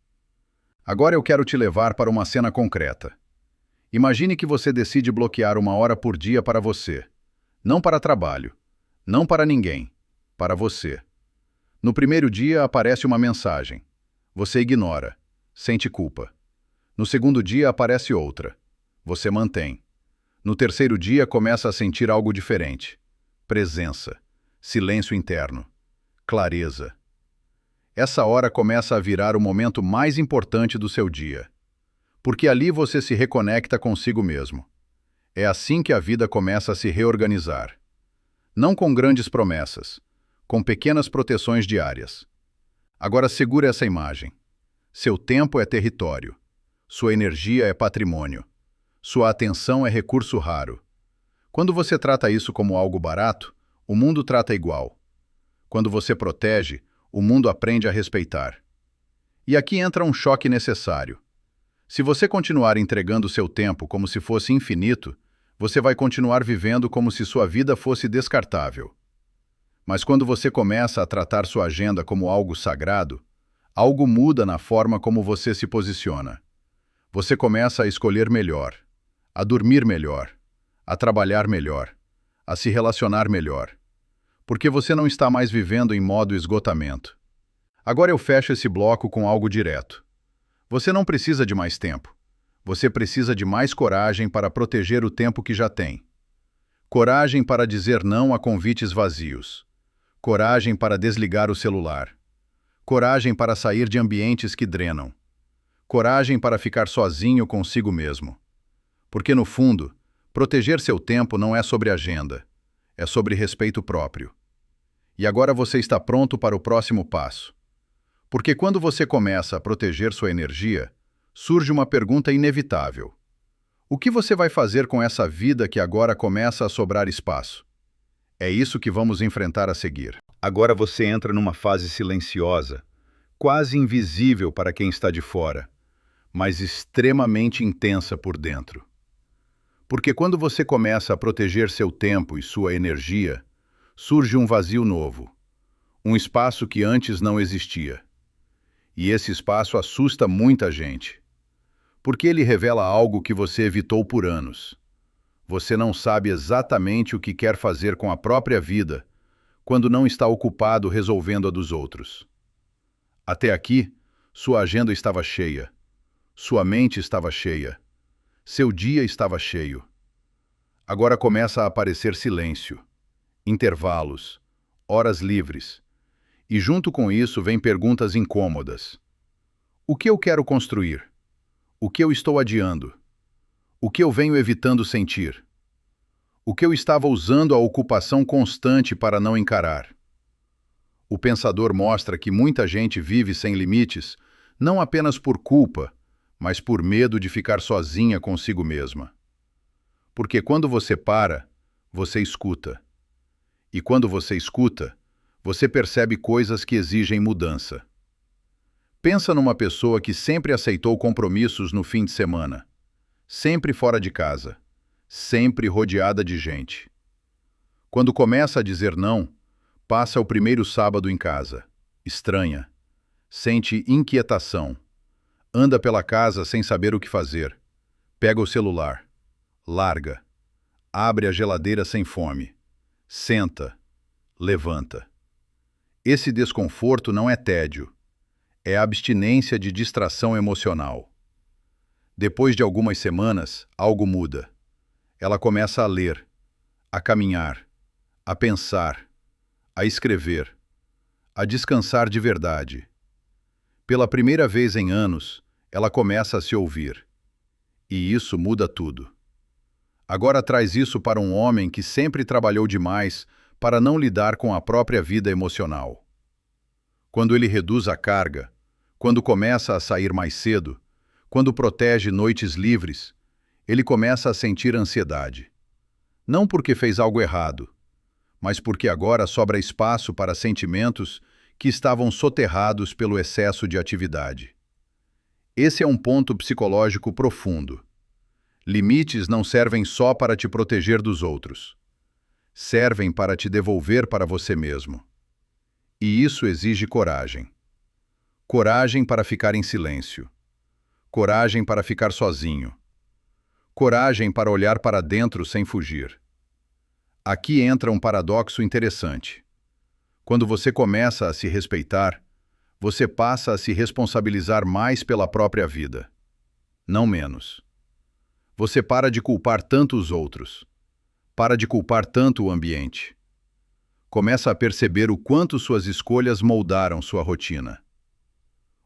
Agora eu quero te levar para uma cena concreta. Imagine que você decide bloquear 1 hora por dia para você. Não para trabalho, não para ninguém, para você. No primeiro dia aparece uma mensagem. Você ignora, sente culpa. No segundo dia aparece outra. Você mantém. No terceiro dia começa a sentir algo diferente. Presença, silêncio interno, clareza. Essa hora começa a virar o momento mais importante do seu dia. Porque ali você se reconecta consigo mesmo. É assim que a vida começa a se reorganizar. Não com grandes promessas, com pequenas proteções diárias. Agora segura essa imagem. Seu tempo é território. Sua energia é patrimônio. Sua atenção é recurso raro. Quando você trata isso como algo barato, o mundo trata igual. Quando você protege, o mundo aprende a respeitar. E aqui entra um choque necessário. Se você continuar entregando seu tempo como se fosse infinito, você vai continuar vivendo como se sua vida fosse descartável. Mas quando você começa a tratar sua agenda como algo sagrado, algo muda na forma como você se posiciona. Você começa a escolher melhor, a dormir melhor, a trabalhar melhor, a se relacionar melhor. Porque você não está mais vivendo em modo esgotamento. Agora eu fecho esse bloco com algo direto. Você não precisa de mais tempo. Você precisa de mais coragem para proteger o tempo que já tem. Coragem para dizer não a convites vazios. Coragem para desligar o celular. Coragem para sair de ambientes que drenam. Coragem para ficar sozinho consigo mesmo. Porque, no fundo, proteger seu tempo não é sobre agenda. É sobre respeito próprio. E agora você está pronto para o próximo passo. Porque quando você começa a proteger sua energia, surge uma pergunta inevitável. O que você vai fazer com essa vida que agora começa a sobrar espaço? É isso que vamos enfrentar a seguir. Agora você entra numa fase silenciosa, quase invisível para quem está de fora, mas extremamente intensa por dentro. Porque quando você começa a proteger seu tempo e sua energia, surge um vazio novo, um espaço que antes não existia. E esse espaço assusta muita gente. Porque ele revela algo que você evitou por anos. Você não sabe exatamente o que quer fazer com a própria vida, quando não está ocupado resolvendo a dos outros. Até aqui, sua agenda estava cheia. Sua mente estava cheia. Seu dia estava cheio. Agora começa a aparecer silêncio, intervalos, horas livres. E junto com isso vem perguntas incômodas. O que eu quero construir? O que eu estou adiando? O que eu venho evitando sentir? O que eu estava usando a ocupação constante para não encarar? O pensador mostra que muita gente vive sem limites, não apenas por culpa, mas por medo de ficar sozinha consigo mesma. Porque quando você para, você escuta. E quando você escuta, você percebe coisas que exigem mudança. Pensa numa pessoa que sempre aceitou compromissos no fim de semana, sempre fora de casa, sempre rodeada de gente. Quando começa a dizer não, passa o primeiro sábado em casa, estranha, sente inquietação, anda pela casa sem saber o que fazer, pega o celular, larga, abre a geladeira sem fome, senta, levanta. Esse desconforto não é tédio, é abstinência de distração emocional. Depois de algumas semanas, algo muda. Ela começa a ler, a caminhar, a pensar, a escrever, a descansar de verdade. Pela primeira vez em anos, ela começa a se ouvir. E isso muda tudo. Agora traz isso para um homem que sempre trabalhou demais para não lidar com a própria vida emocional. Quando ele reduz a carga, quando começa a sair mais cedo, quando protege noites livres, ele começa a sentir ansiedade. Não porque fez algo errado, mas porque agora sobra espaço para sentimentos que estavam soterrados pelo excesso de atividade. Esse é um ponto psicológico profundo. Limites não servem só para te proteger dos outros. Servem para te devolver para você mesmo. E isso exige coragem. Coragem para ficar em silêncio. Coragem para ficar sozinho. Coragem para olhar para dentro sem fugir. Aqui entra um paradoxo interessante. Quando você começa a se respeitar, você passa a se responsabilizar mais pela própria vida. Não menos. Você para de culpar tanto os outros. Para de culpar tanto o ambiente. Começa a perceber o quanto suas escolhas moldaram sua rotina.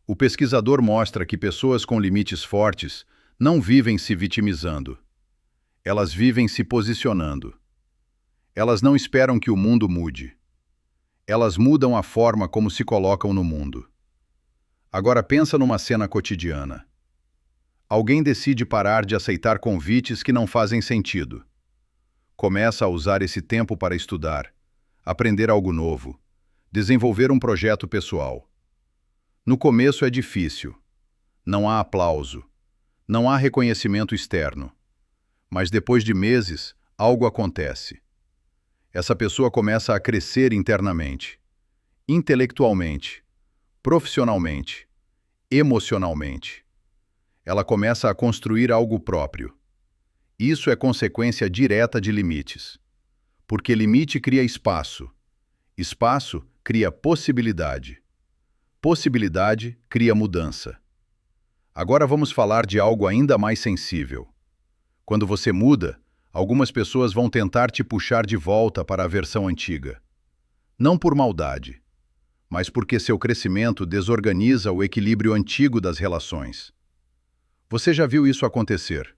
O pesquisador mostra que pessoas com limites fortes não vivem se vitimizando. Elas vivem se posicionando. Elas não esperam que o mundo mude. Elas mudam a forma como se colocam no mundo. Agora pensa numa cena cotidiana. Alguém decide parar de aceitar convites que não fazem sentido. Começa a usar esse tempo para estudar, aprender algo novo, desenvolver um projeto pessoal. No começo é difícil. Não há aplauso. Não há reconhecimento externo. Mas depois de meses, algo acontece. Essa pessoa começa a crescer internamente, intelectualmente, profissionalmente, emocionalmente. Ela começa a construir algo próprio. Isso é consequência direta de limites. Porque limite cria espaço. Espaço cria possibilidade. Possibilidade cria mudança. Agora vamos falar de algo ainda mais sensível. Quando você muda, algumas pessoas vão tentar te puxar de volta para a versão antiga. Não por maldade, mas porque seu crescimento desorganiza o equilíbrio antigo das relações. Você já viu isso acontecer?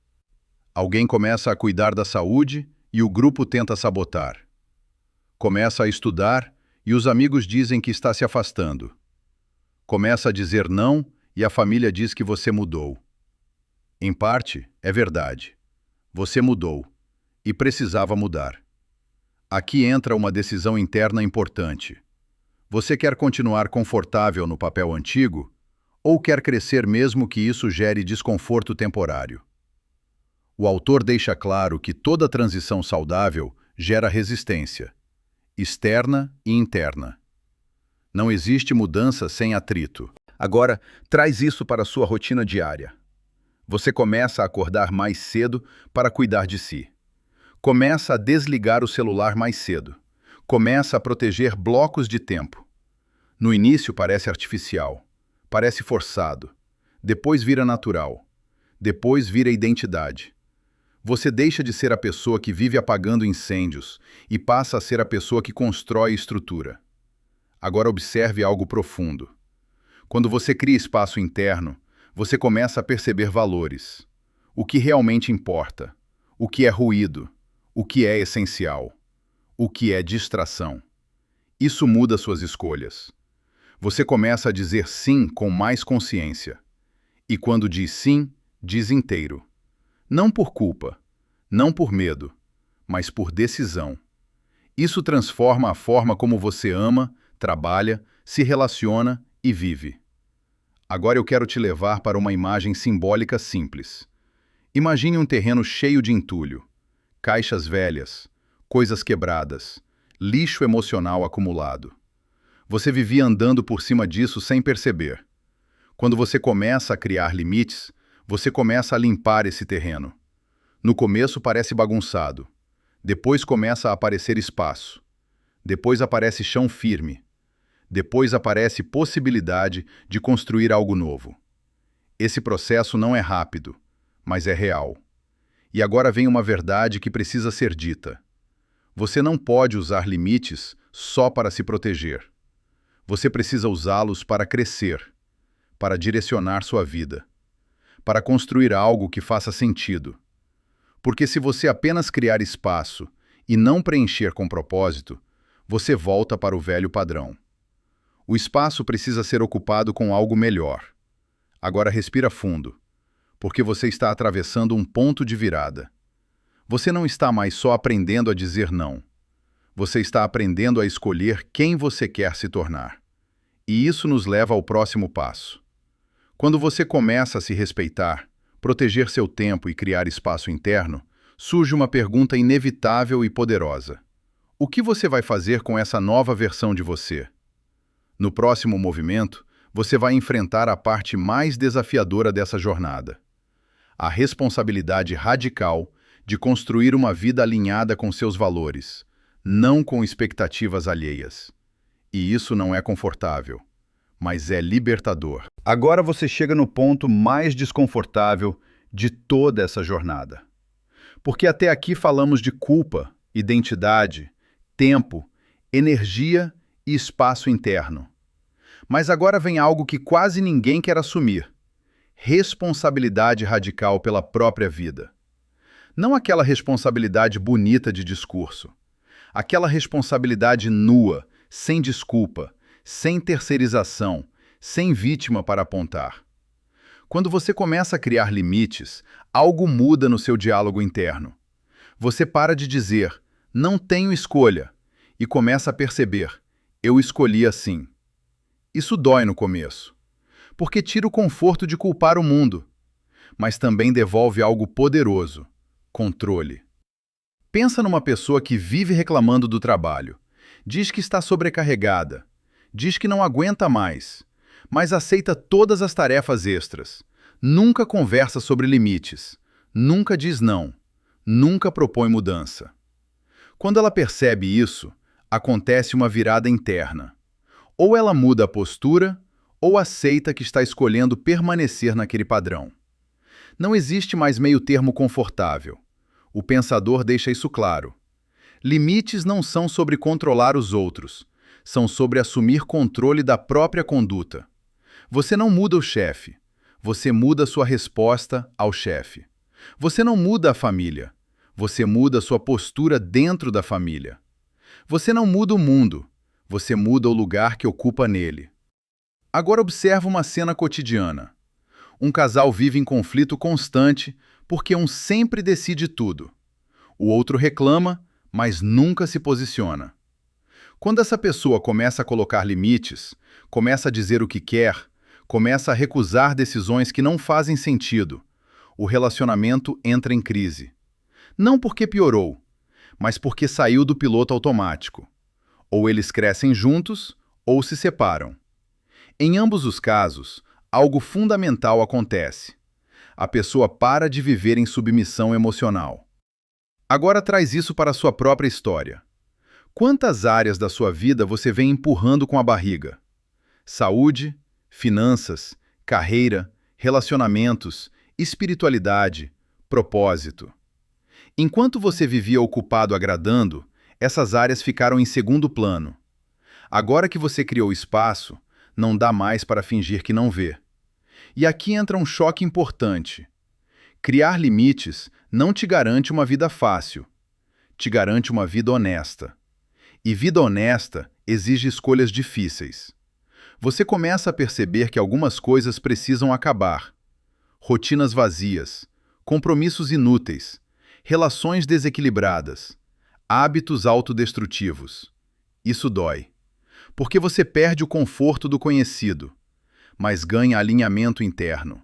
Alguém começa a cuidar da saúde e o grupo tenta sabotar. Começa a estudar e os amigos dizem que está se afastando. Começa a dizer não e a família diz que você mudou. Em parte, é verdade. Você mudou e precisava mudar. Aqui entra uma decisão interna importante. Você quer continuar confortável no papel antigo ou quer crescer mesmo que isso gere desconforto temporário? O autor deixa claro que toda transição saudável gera resistência, externa e interna. Não existe mudança sem atrito. Agora, traz isso para a sua rotina diária. Você começa a acordar mais cedo para cuidar de si. Começa a desligar o celular mais cedo. Começa a proteger blocos de tempo. No início parece artificial, parece forçado. Depois vira natural. Depois vira identidade. Você deixa de ser a pessoa que vive apagando incêndios e passa a ser a pessoa que constrói estrutura. Agora observe algo profundo. Quando você cria espaço interno, você começa a perceber valores. O que realmente importa, o que é ruído, o que é essencial, o que é distração. Isso muda suas escolhas. Você começa a dizer sim com mais consciência. E quando diz sim, diz inteiro. Não por culpa, não por medo, mas por decisão. Isso transforma a forma como você ama, trabalha, se relaciona e vive. Agora eu quero te levar para uma imagem simbólica simples. Imagine um terreno cheio de entulho, caixas velhas, coisas quebradas, lixo emocional acumulado. Você vivia andando por cima disso sem perceber. Quando você começa a criar limites, você começa a limpar esse terreno. No começo parece bagunçado. Depois começa a aparecer espaço. Depois aparece chão firme. Depois aparece possibilidade de construir algo novo. Esse processo não é rápido, mas é real. E agora vem uma verdade que precisa ser dita. Você não pode usar limites só para se proteger. Você precisa usá-los para crescer, para direcionar sua vida, para construir algo que faça sentido. Porque se você apenas criar espaço e não preencher com propósito, você volta para o velho padrão. O espaço precisa ser ocupado com algo melhor. Agora respira fundo, porque você está atravessando um ponto de virada. Você não está mais só aprendendo a dizer não. Você está aprendendo a escolher quem você quer se tornar. E isso nos leva ao próximo passo. Quando você começa a se respeitar, proteger seu tempo e criar espaço interno, surge uma pergunta inevitável e poderosa. O que você vai fazer com essa nova versão de você? No próximo movimento, você vai enfrentar a parte mais desafiadora dessa jornada. A responsabilidade radical de construir uma vida alinhada com seus valores, não com expectativas alheias. E isso não é confortável, mas é libertador. Agora você chega no ponto mais desconfortável de toda essa jornada. Porque até aqui falamos de culpa, identidade, tempo, energia e espaço interno. Mas agora vem algo que quase ninguém quer assumir: responsabilidade radical pela própria vida. Não aquela responsabilidade bonita de discurso. Aquela responsabilidade nua, sem desculpa, sem terceirização, sem vítima para apontar. Quando você começa a criar limites, algo muda no seu diálogo interno. Você para de dizer, não tenho escolha, e começa a perceber, eu escolhi assim. Isso dói no começo, porque tira o conforto de culpar o mundo, mas também devolve algo poderoso: controle. Pensa numa pessoa que vive reclamando do trabalho, diz que está sobrecarregada, diz que não aguenta mais, mas aceita todas as tarefas extras, nunca conversa sobre limites, nunca diz não, nunca propõe mudança. Quando ela percebe isso, acontece uma virada interna. Ou ela muda a postura, ou aceita que está escolhendo permanecer naquele padrão. Não existe mais meio-termo confortável. O pensador deixa isso claro. Limites não são sobre controlar os outros, são sobre assumir controle da própria conduta. Você não muda o chefe, você muda sua resposta ao chefe. Você não muda a família, você muda sua postura dentro da família. Você não muda o mundo, você muda o lugar que ocupa nele. Agora observa uma cena cotidiana. Um casal vive em conflito constante porque um sempre decide tudo. O outro reclama, mas nunca se posiciona. Quando essa pessoa começa a colocar limites, começa a dizer o que quer, começa a recusar decisões que não fazem sentido, o relacionamento entra em crise. Não porque piorou, mas porque saiu do piloto automático. Ou eles crescem juntos, ou se separam. Em ambos os casos, algo fundamental acontece. A pessoa para de viver em submissão emocional. Agora traz isso para a sua própria história. Quantas áreas da sua vida você vem empurrando com a barriga? Saúde, finanças, carreira, relacionamentos, espiritualidade, propósito. Enquanto você vivia ocupado agradando, essas áreas ficaram em segundo plano. Agora que você criou espaço, não dá mais para fingir que não vê. E aqui entra um choque importante. Criar limites não te garante uma vida fácil, te garante uma vida honesta. E vida honesta exige escolhas difíceis. Você começa a perceber que algumas coisas precisam acabar. Rotinas vazias, compromissos inúteis, relações desequilibradas, hábitos autodestrutivos. Isso dói. Porque você perde o conforto do conhecido, mas ganha alinhamento interno.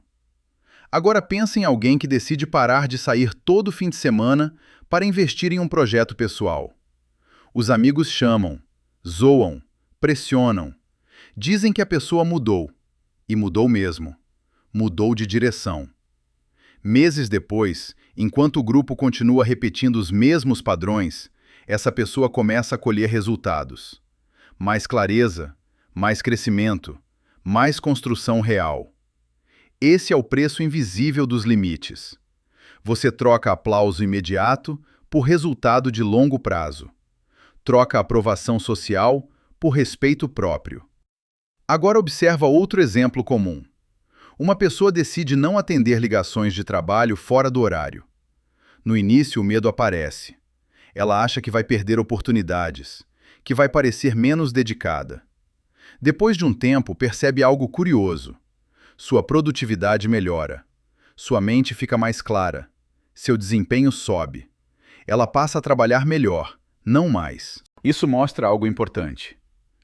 Agora pense em alguém que decide parar de sair todo fim de semana para investir em um projeto pessoal. Os amigos chamam, zoam, pressionam. Dizem que a pessoa mudou. E mudou mesmo. Mudou de direção. Meses depois, enquanto o grupo continua repetindo os mesmos padrões, essa pessoa começa a colher resultados. Mais clareza, mais crescimento, mais construção real. Esse é o preço invisível dos limites. Você troca aplauso imediato por resultado de longo prazo. Troca aprovação social por respeito próprio. Agora observa outro exemplo comum. Uma pessoa decide não atender ligações de trabalho fora do horário. No início, o medo aparece. Ela acha que vai perder oportunidades, que vai parecer menos dedicada. Depois de um tempo, percebe algo curioso. Sua produtividade melhora. Sua mente fica mais clara. Seu desempenho sobe. Ela passa a trabalhar melhor, não mais. Isso mostra algo importante.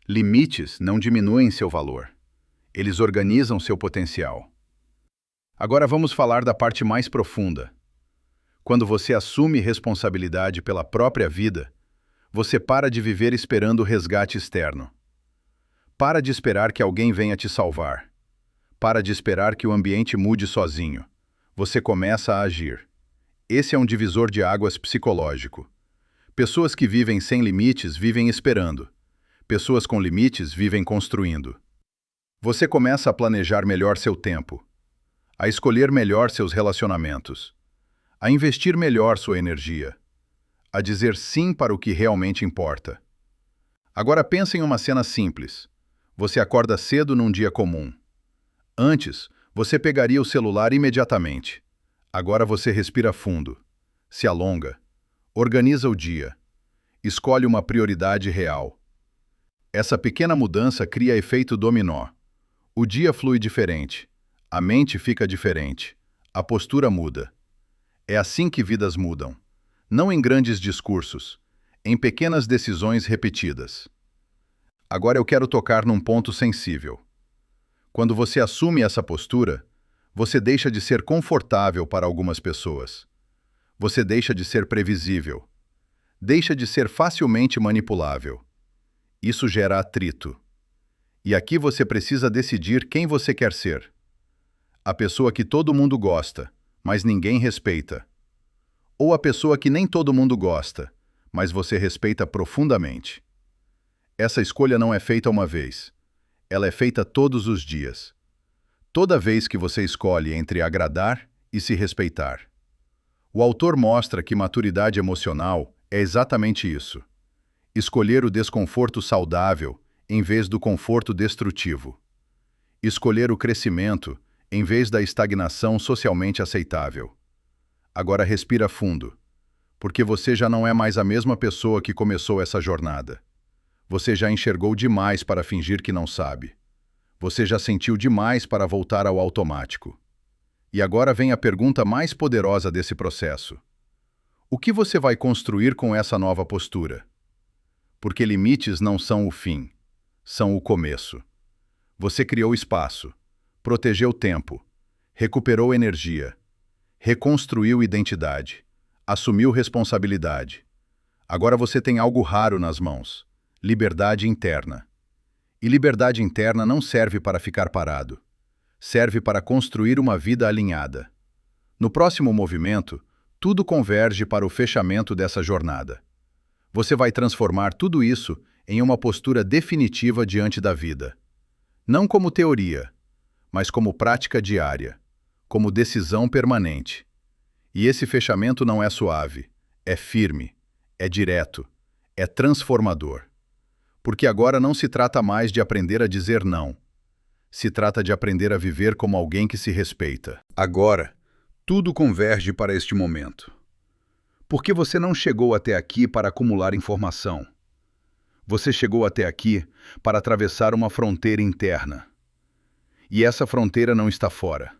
Limites não diminuem seu valor. Eles organizam seu potencial. Agora vamos falar da parte mais profunda. Quando você assume responsabilidade pela própria vida, você para de viver esperando o resgate externo. Para de esperar que alguém venha te salvar. Para de esperar que o ambiente mude sozinho. Você começa a agir. Esse é um divisor de águas psicológico. Pessoas que vivem sem limites vivem esperando. Pessoas com limites vivem construindo. Você começa a planejar melhor seu tempo, a escolher melhor seus relacionamentos, a investir melhor sua energia, a dizer sim para o que realmente importa. Agora pense em uma cena simples. Você acorda cedo num dia comum. Antes, você pegaria o celular imediatamente. Agora você respira fundo, se alonga, organiza o dia, escolhe uma prioridade real. Essa pequena mudança cria efeito dominó. O dia flui diferente, a mente fica diferente, a postura muda. É assim que vidas mudam. Não em grandes discursos, em pequenas decisões repetidas. Agora eu quero tocar num ponto sensível. Quando você assume essa postura, você deixa de ser confortável para algumas pessoas. Você deixa de ser previsível. Deixa de ser facilmente manipulável. Isso gera atrito. E aqui você precisa decidir quem você quer ser. A pessoa que todo mundo gosta, mas ninguém respeita. Ou a pessoa que nem todo mundo gosta, mas você respeita profundamente. Essa escolha não é feita uma vez. Ela é feita todos os dias. Toda vez que você escolhe entre agradar e se respeitar. O autor mostra que maturidade emocional é exatamente isso. Escolher o desconforto saudável em vez do conforto destrutivo. Escolher o crescimento em vez da estagnação socialmente aceitável. Agora respira fundo, porque você já não é mais a mesma pessoa que começou essa jornada. Você já enxergou demais para fingir que não sabe. Você já sentiu demais para voltar ao automático. E agora vem a pergunta mais poderosa desse processo. O que você vai construir com essa nova postura? Porque limites não são o fim, são o começo. Você criou espaço, protegeu tempo, recuperou energia, reconstruiu identidade, assumiu responsabilidade. Agora você tem algo raro nas mãos, liberdade interna. E liberdade interna não serve para ficar parado, serve para construir uma vida alinhada. No próximo movimento, tudo converge para o fechamento dessa jornada. Você vai transformar tudo isso em uma postura definitiva diante da vida. Não como teoria, mas como prática diária, como decisão permanente. E esse fechamento não é suave, é firme, é direto, é transformador. Porque agora não se trata mais de aprender a dizer não. Se trata de aprender a viver como alguém que se respeita. Agora, tudo converge para este momento. Porque você não chegou até aqui para acumular informação. Você chegou até aqui para atravessar uma fronteira interna. E essa fronteira não está fora.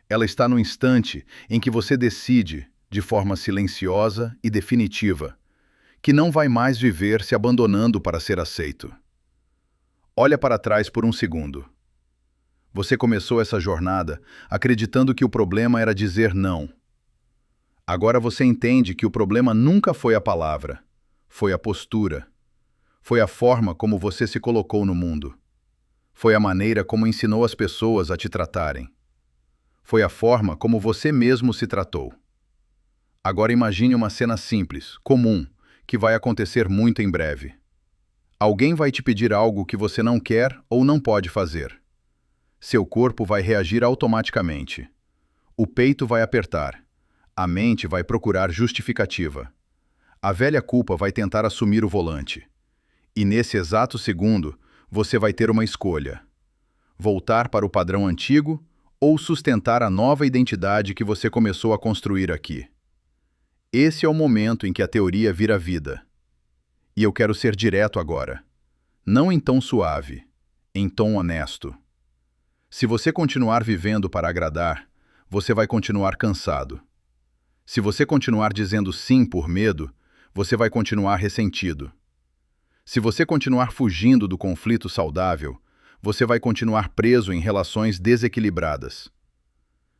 Ela está no instante em que você decide, de forma silenciosa e definitiva, que não vai mais viver se abandonando para ser aceito. Olha para trás por um segundo. Você começou essa jornada acreditando que o problema era dizer não. Agora você entende que o problema nunca foi a palavra, foi a postura. Foi a forma como você se colocou no mundo. Foi a maneira como ensinou as pessoas a te tratarem. Foi a forma como você mesmo se tratou. Agora imagine uma cena simples, comum, que vai acontecer muito em breve. Alguém vai te pedir algo que você não quer ou não pode fazer. Seu corpo vai reagir automaticamente. O peito vai apertar. A mente vai procurar justificativa. A velha culpa vai tentar assumir o volante. E nesse exato segundo, você vai ter uma escolha: voltar para o padrão antigo ou sustentar a nova identidade que você começou a construir aqui. Esse é o momento em que a teoria vira vida. E eu quero ser direto agora. Não em tom suave, em tom honesto. Se você continuar vivendo para agradar, você vai continuar cansado. Se você continuar dizendo sim por medo, você vai continuar ressentido. Se você continuar fugindo do conflito saudável, você vai continuar preso em relações desequilibradas.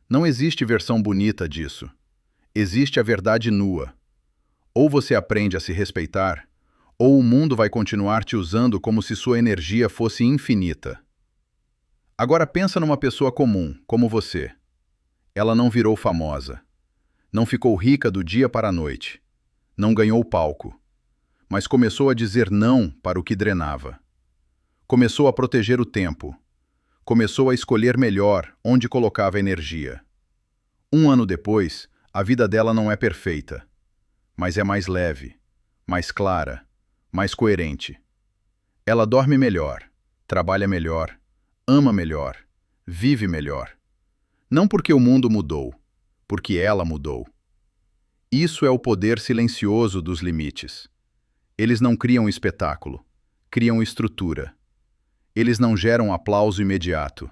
Não existe versão bonita disso. Existe a verdade nua. Ou você aprende a se respeitar, ou o mundo vai continuar te usando como se sua energia fosse infinita. Agora pensa numa pessoa comum, como você. Ela não virou famosa. Não ficou rica do dia para a noite. Não ganhou palco. Mas começou a dizer não para o que drenava. Começou a proteger o tempo. Começou a escolher melhor onde colocava energia. 1 ano depois, a vida dela não é perfeita, mas é mais leve, mais clara, mais coerente. Ela dorme melhor, trabalha melhor, ama melhor, vive melhor. Não porque o mundo mudou, porque ela mudou. Isso é o poder silencioso dos limites. Eles não criam espetáculo, criam estrutura. Eles não geram aplauso imediato,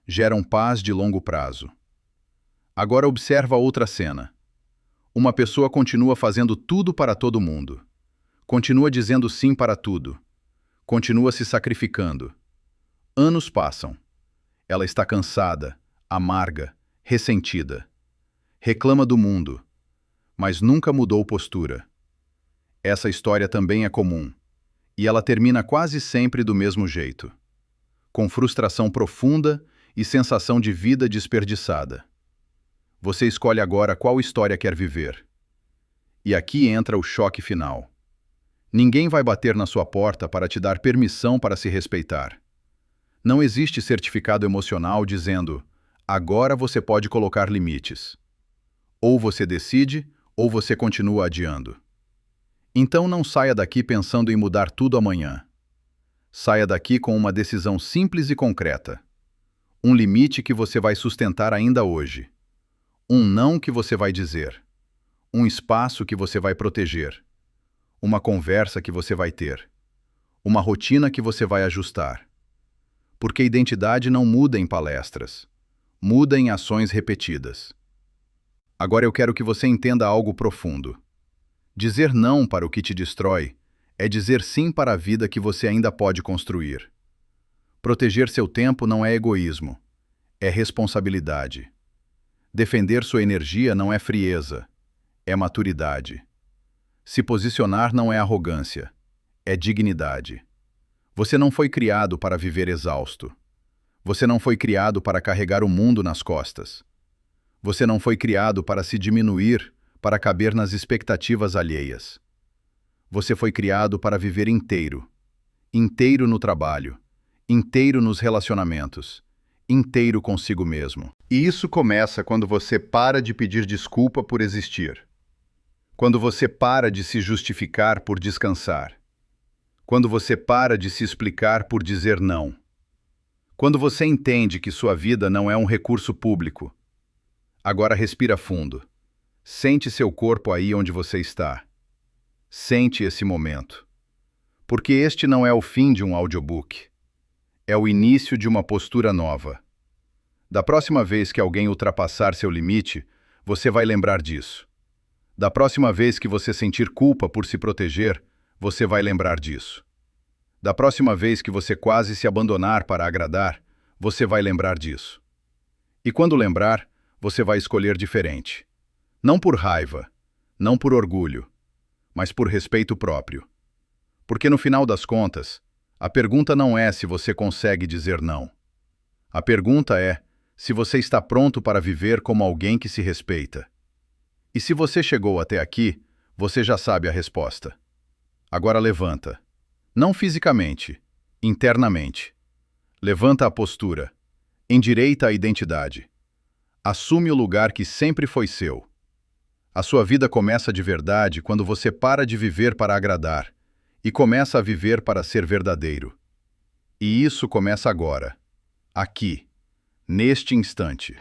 geram paz de longo prazo. Agora observa outra cena. Uma pessoa continua fazendo tudo para todo mundo. Continua dizendo sim para tudo. Continua se sacrificando. Anos passam. Ela está cansada, amarga, ressentida. Reclama do mundo, mas nunca mudou postura. Essa história também é comum, e ela termina quase sempre do mesmo jeito, com frustração profunda e sensação de vida desperdiçada. Você escolhe agora qual história quer viver. E aqui entra o choque final. Ninguém vai bater na sua porta para te dar permissão para se respeitar. Não existe certificado emocional dizendo: agora você pode colocar limites. Ou você decide, ou você continua adiando. Então não saia daqui pensando em mudar tudo amanhã. Saia daqui com uma decisão simples e concreta. Um limite que você vai sustentar ainda hoje. Um não que você vai dizer. Um espaço que você vai proteger. Uma conversa que você vai ter. Uma rotina que você vai ajustar. Porque identidade não muda em palestras. Muda em ações repetidas. Agora eu quero que você entenda algo profundo. Dizer não para o que te destrói é dizer sim para a vida que você ainda pode construir. Proteger seu tempo não é egoísmo, é responsabilidade. Defender sua energia não é frieza, é maturidade. Se posicionar não é arrogância, é dignidade. Você não foi criado para viver exausto. Você não foi criado para carregar o mundo nas costas. Você não foi criado para se diminuir, para caber nas expectativas alheias. Você foi criado para viver inteiro. Inteiro no trabalho, inteiro nos relacionamentos, inteiro consigo mesmo. E isso começa quando você para de pedir desculpa por existir. Quando você para de se justificar por descansar. Quando você para de se explicar por dizer não. Quando você entende que sua vida não é um recurso público. Agora respira fundo. Sente seu corpo aí onde você está. Sente esse momento. Porque este não é o fim de um audiobook. É o início de uma postura nova. Da próxima vez que alguém ultrapassar seu limite, você vai lembrar disso. Da próxima vez que você sentir culpa por se proteger, você vai lembrar disso. Da próxima vez que você quase se abandonar para agradar, você vai lembrar disso. E quando lembrar, você vai escolher diferente. Não por raiva, não por orgulho, mas por respeito próprio. Porque no final das contas, a pergunta não é se você consegue dizer não. A pergunta é se você está pronto para viver como alguém que se respeita. E se você chegou até aqui, você já sabe a resposta. Agora levanta. Não fisicamente, internamente. Levanta a postura. Endireita a identidade. Assume o lugar que sempre foi seu. A sua vida começa de verdade quando você para de viver para agradar e começa a viver para ser verdadeiro. E isso começa agora, aqui, neste instante.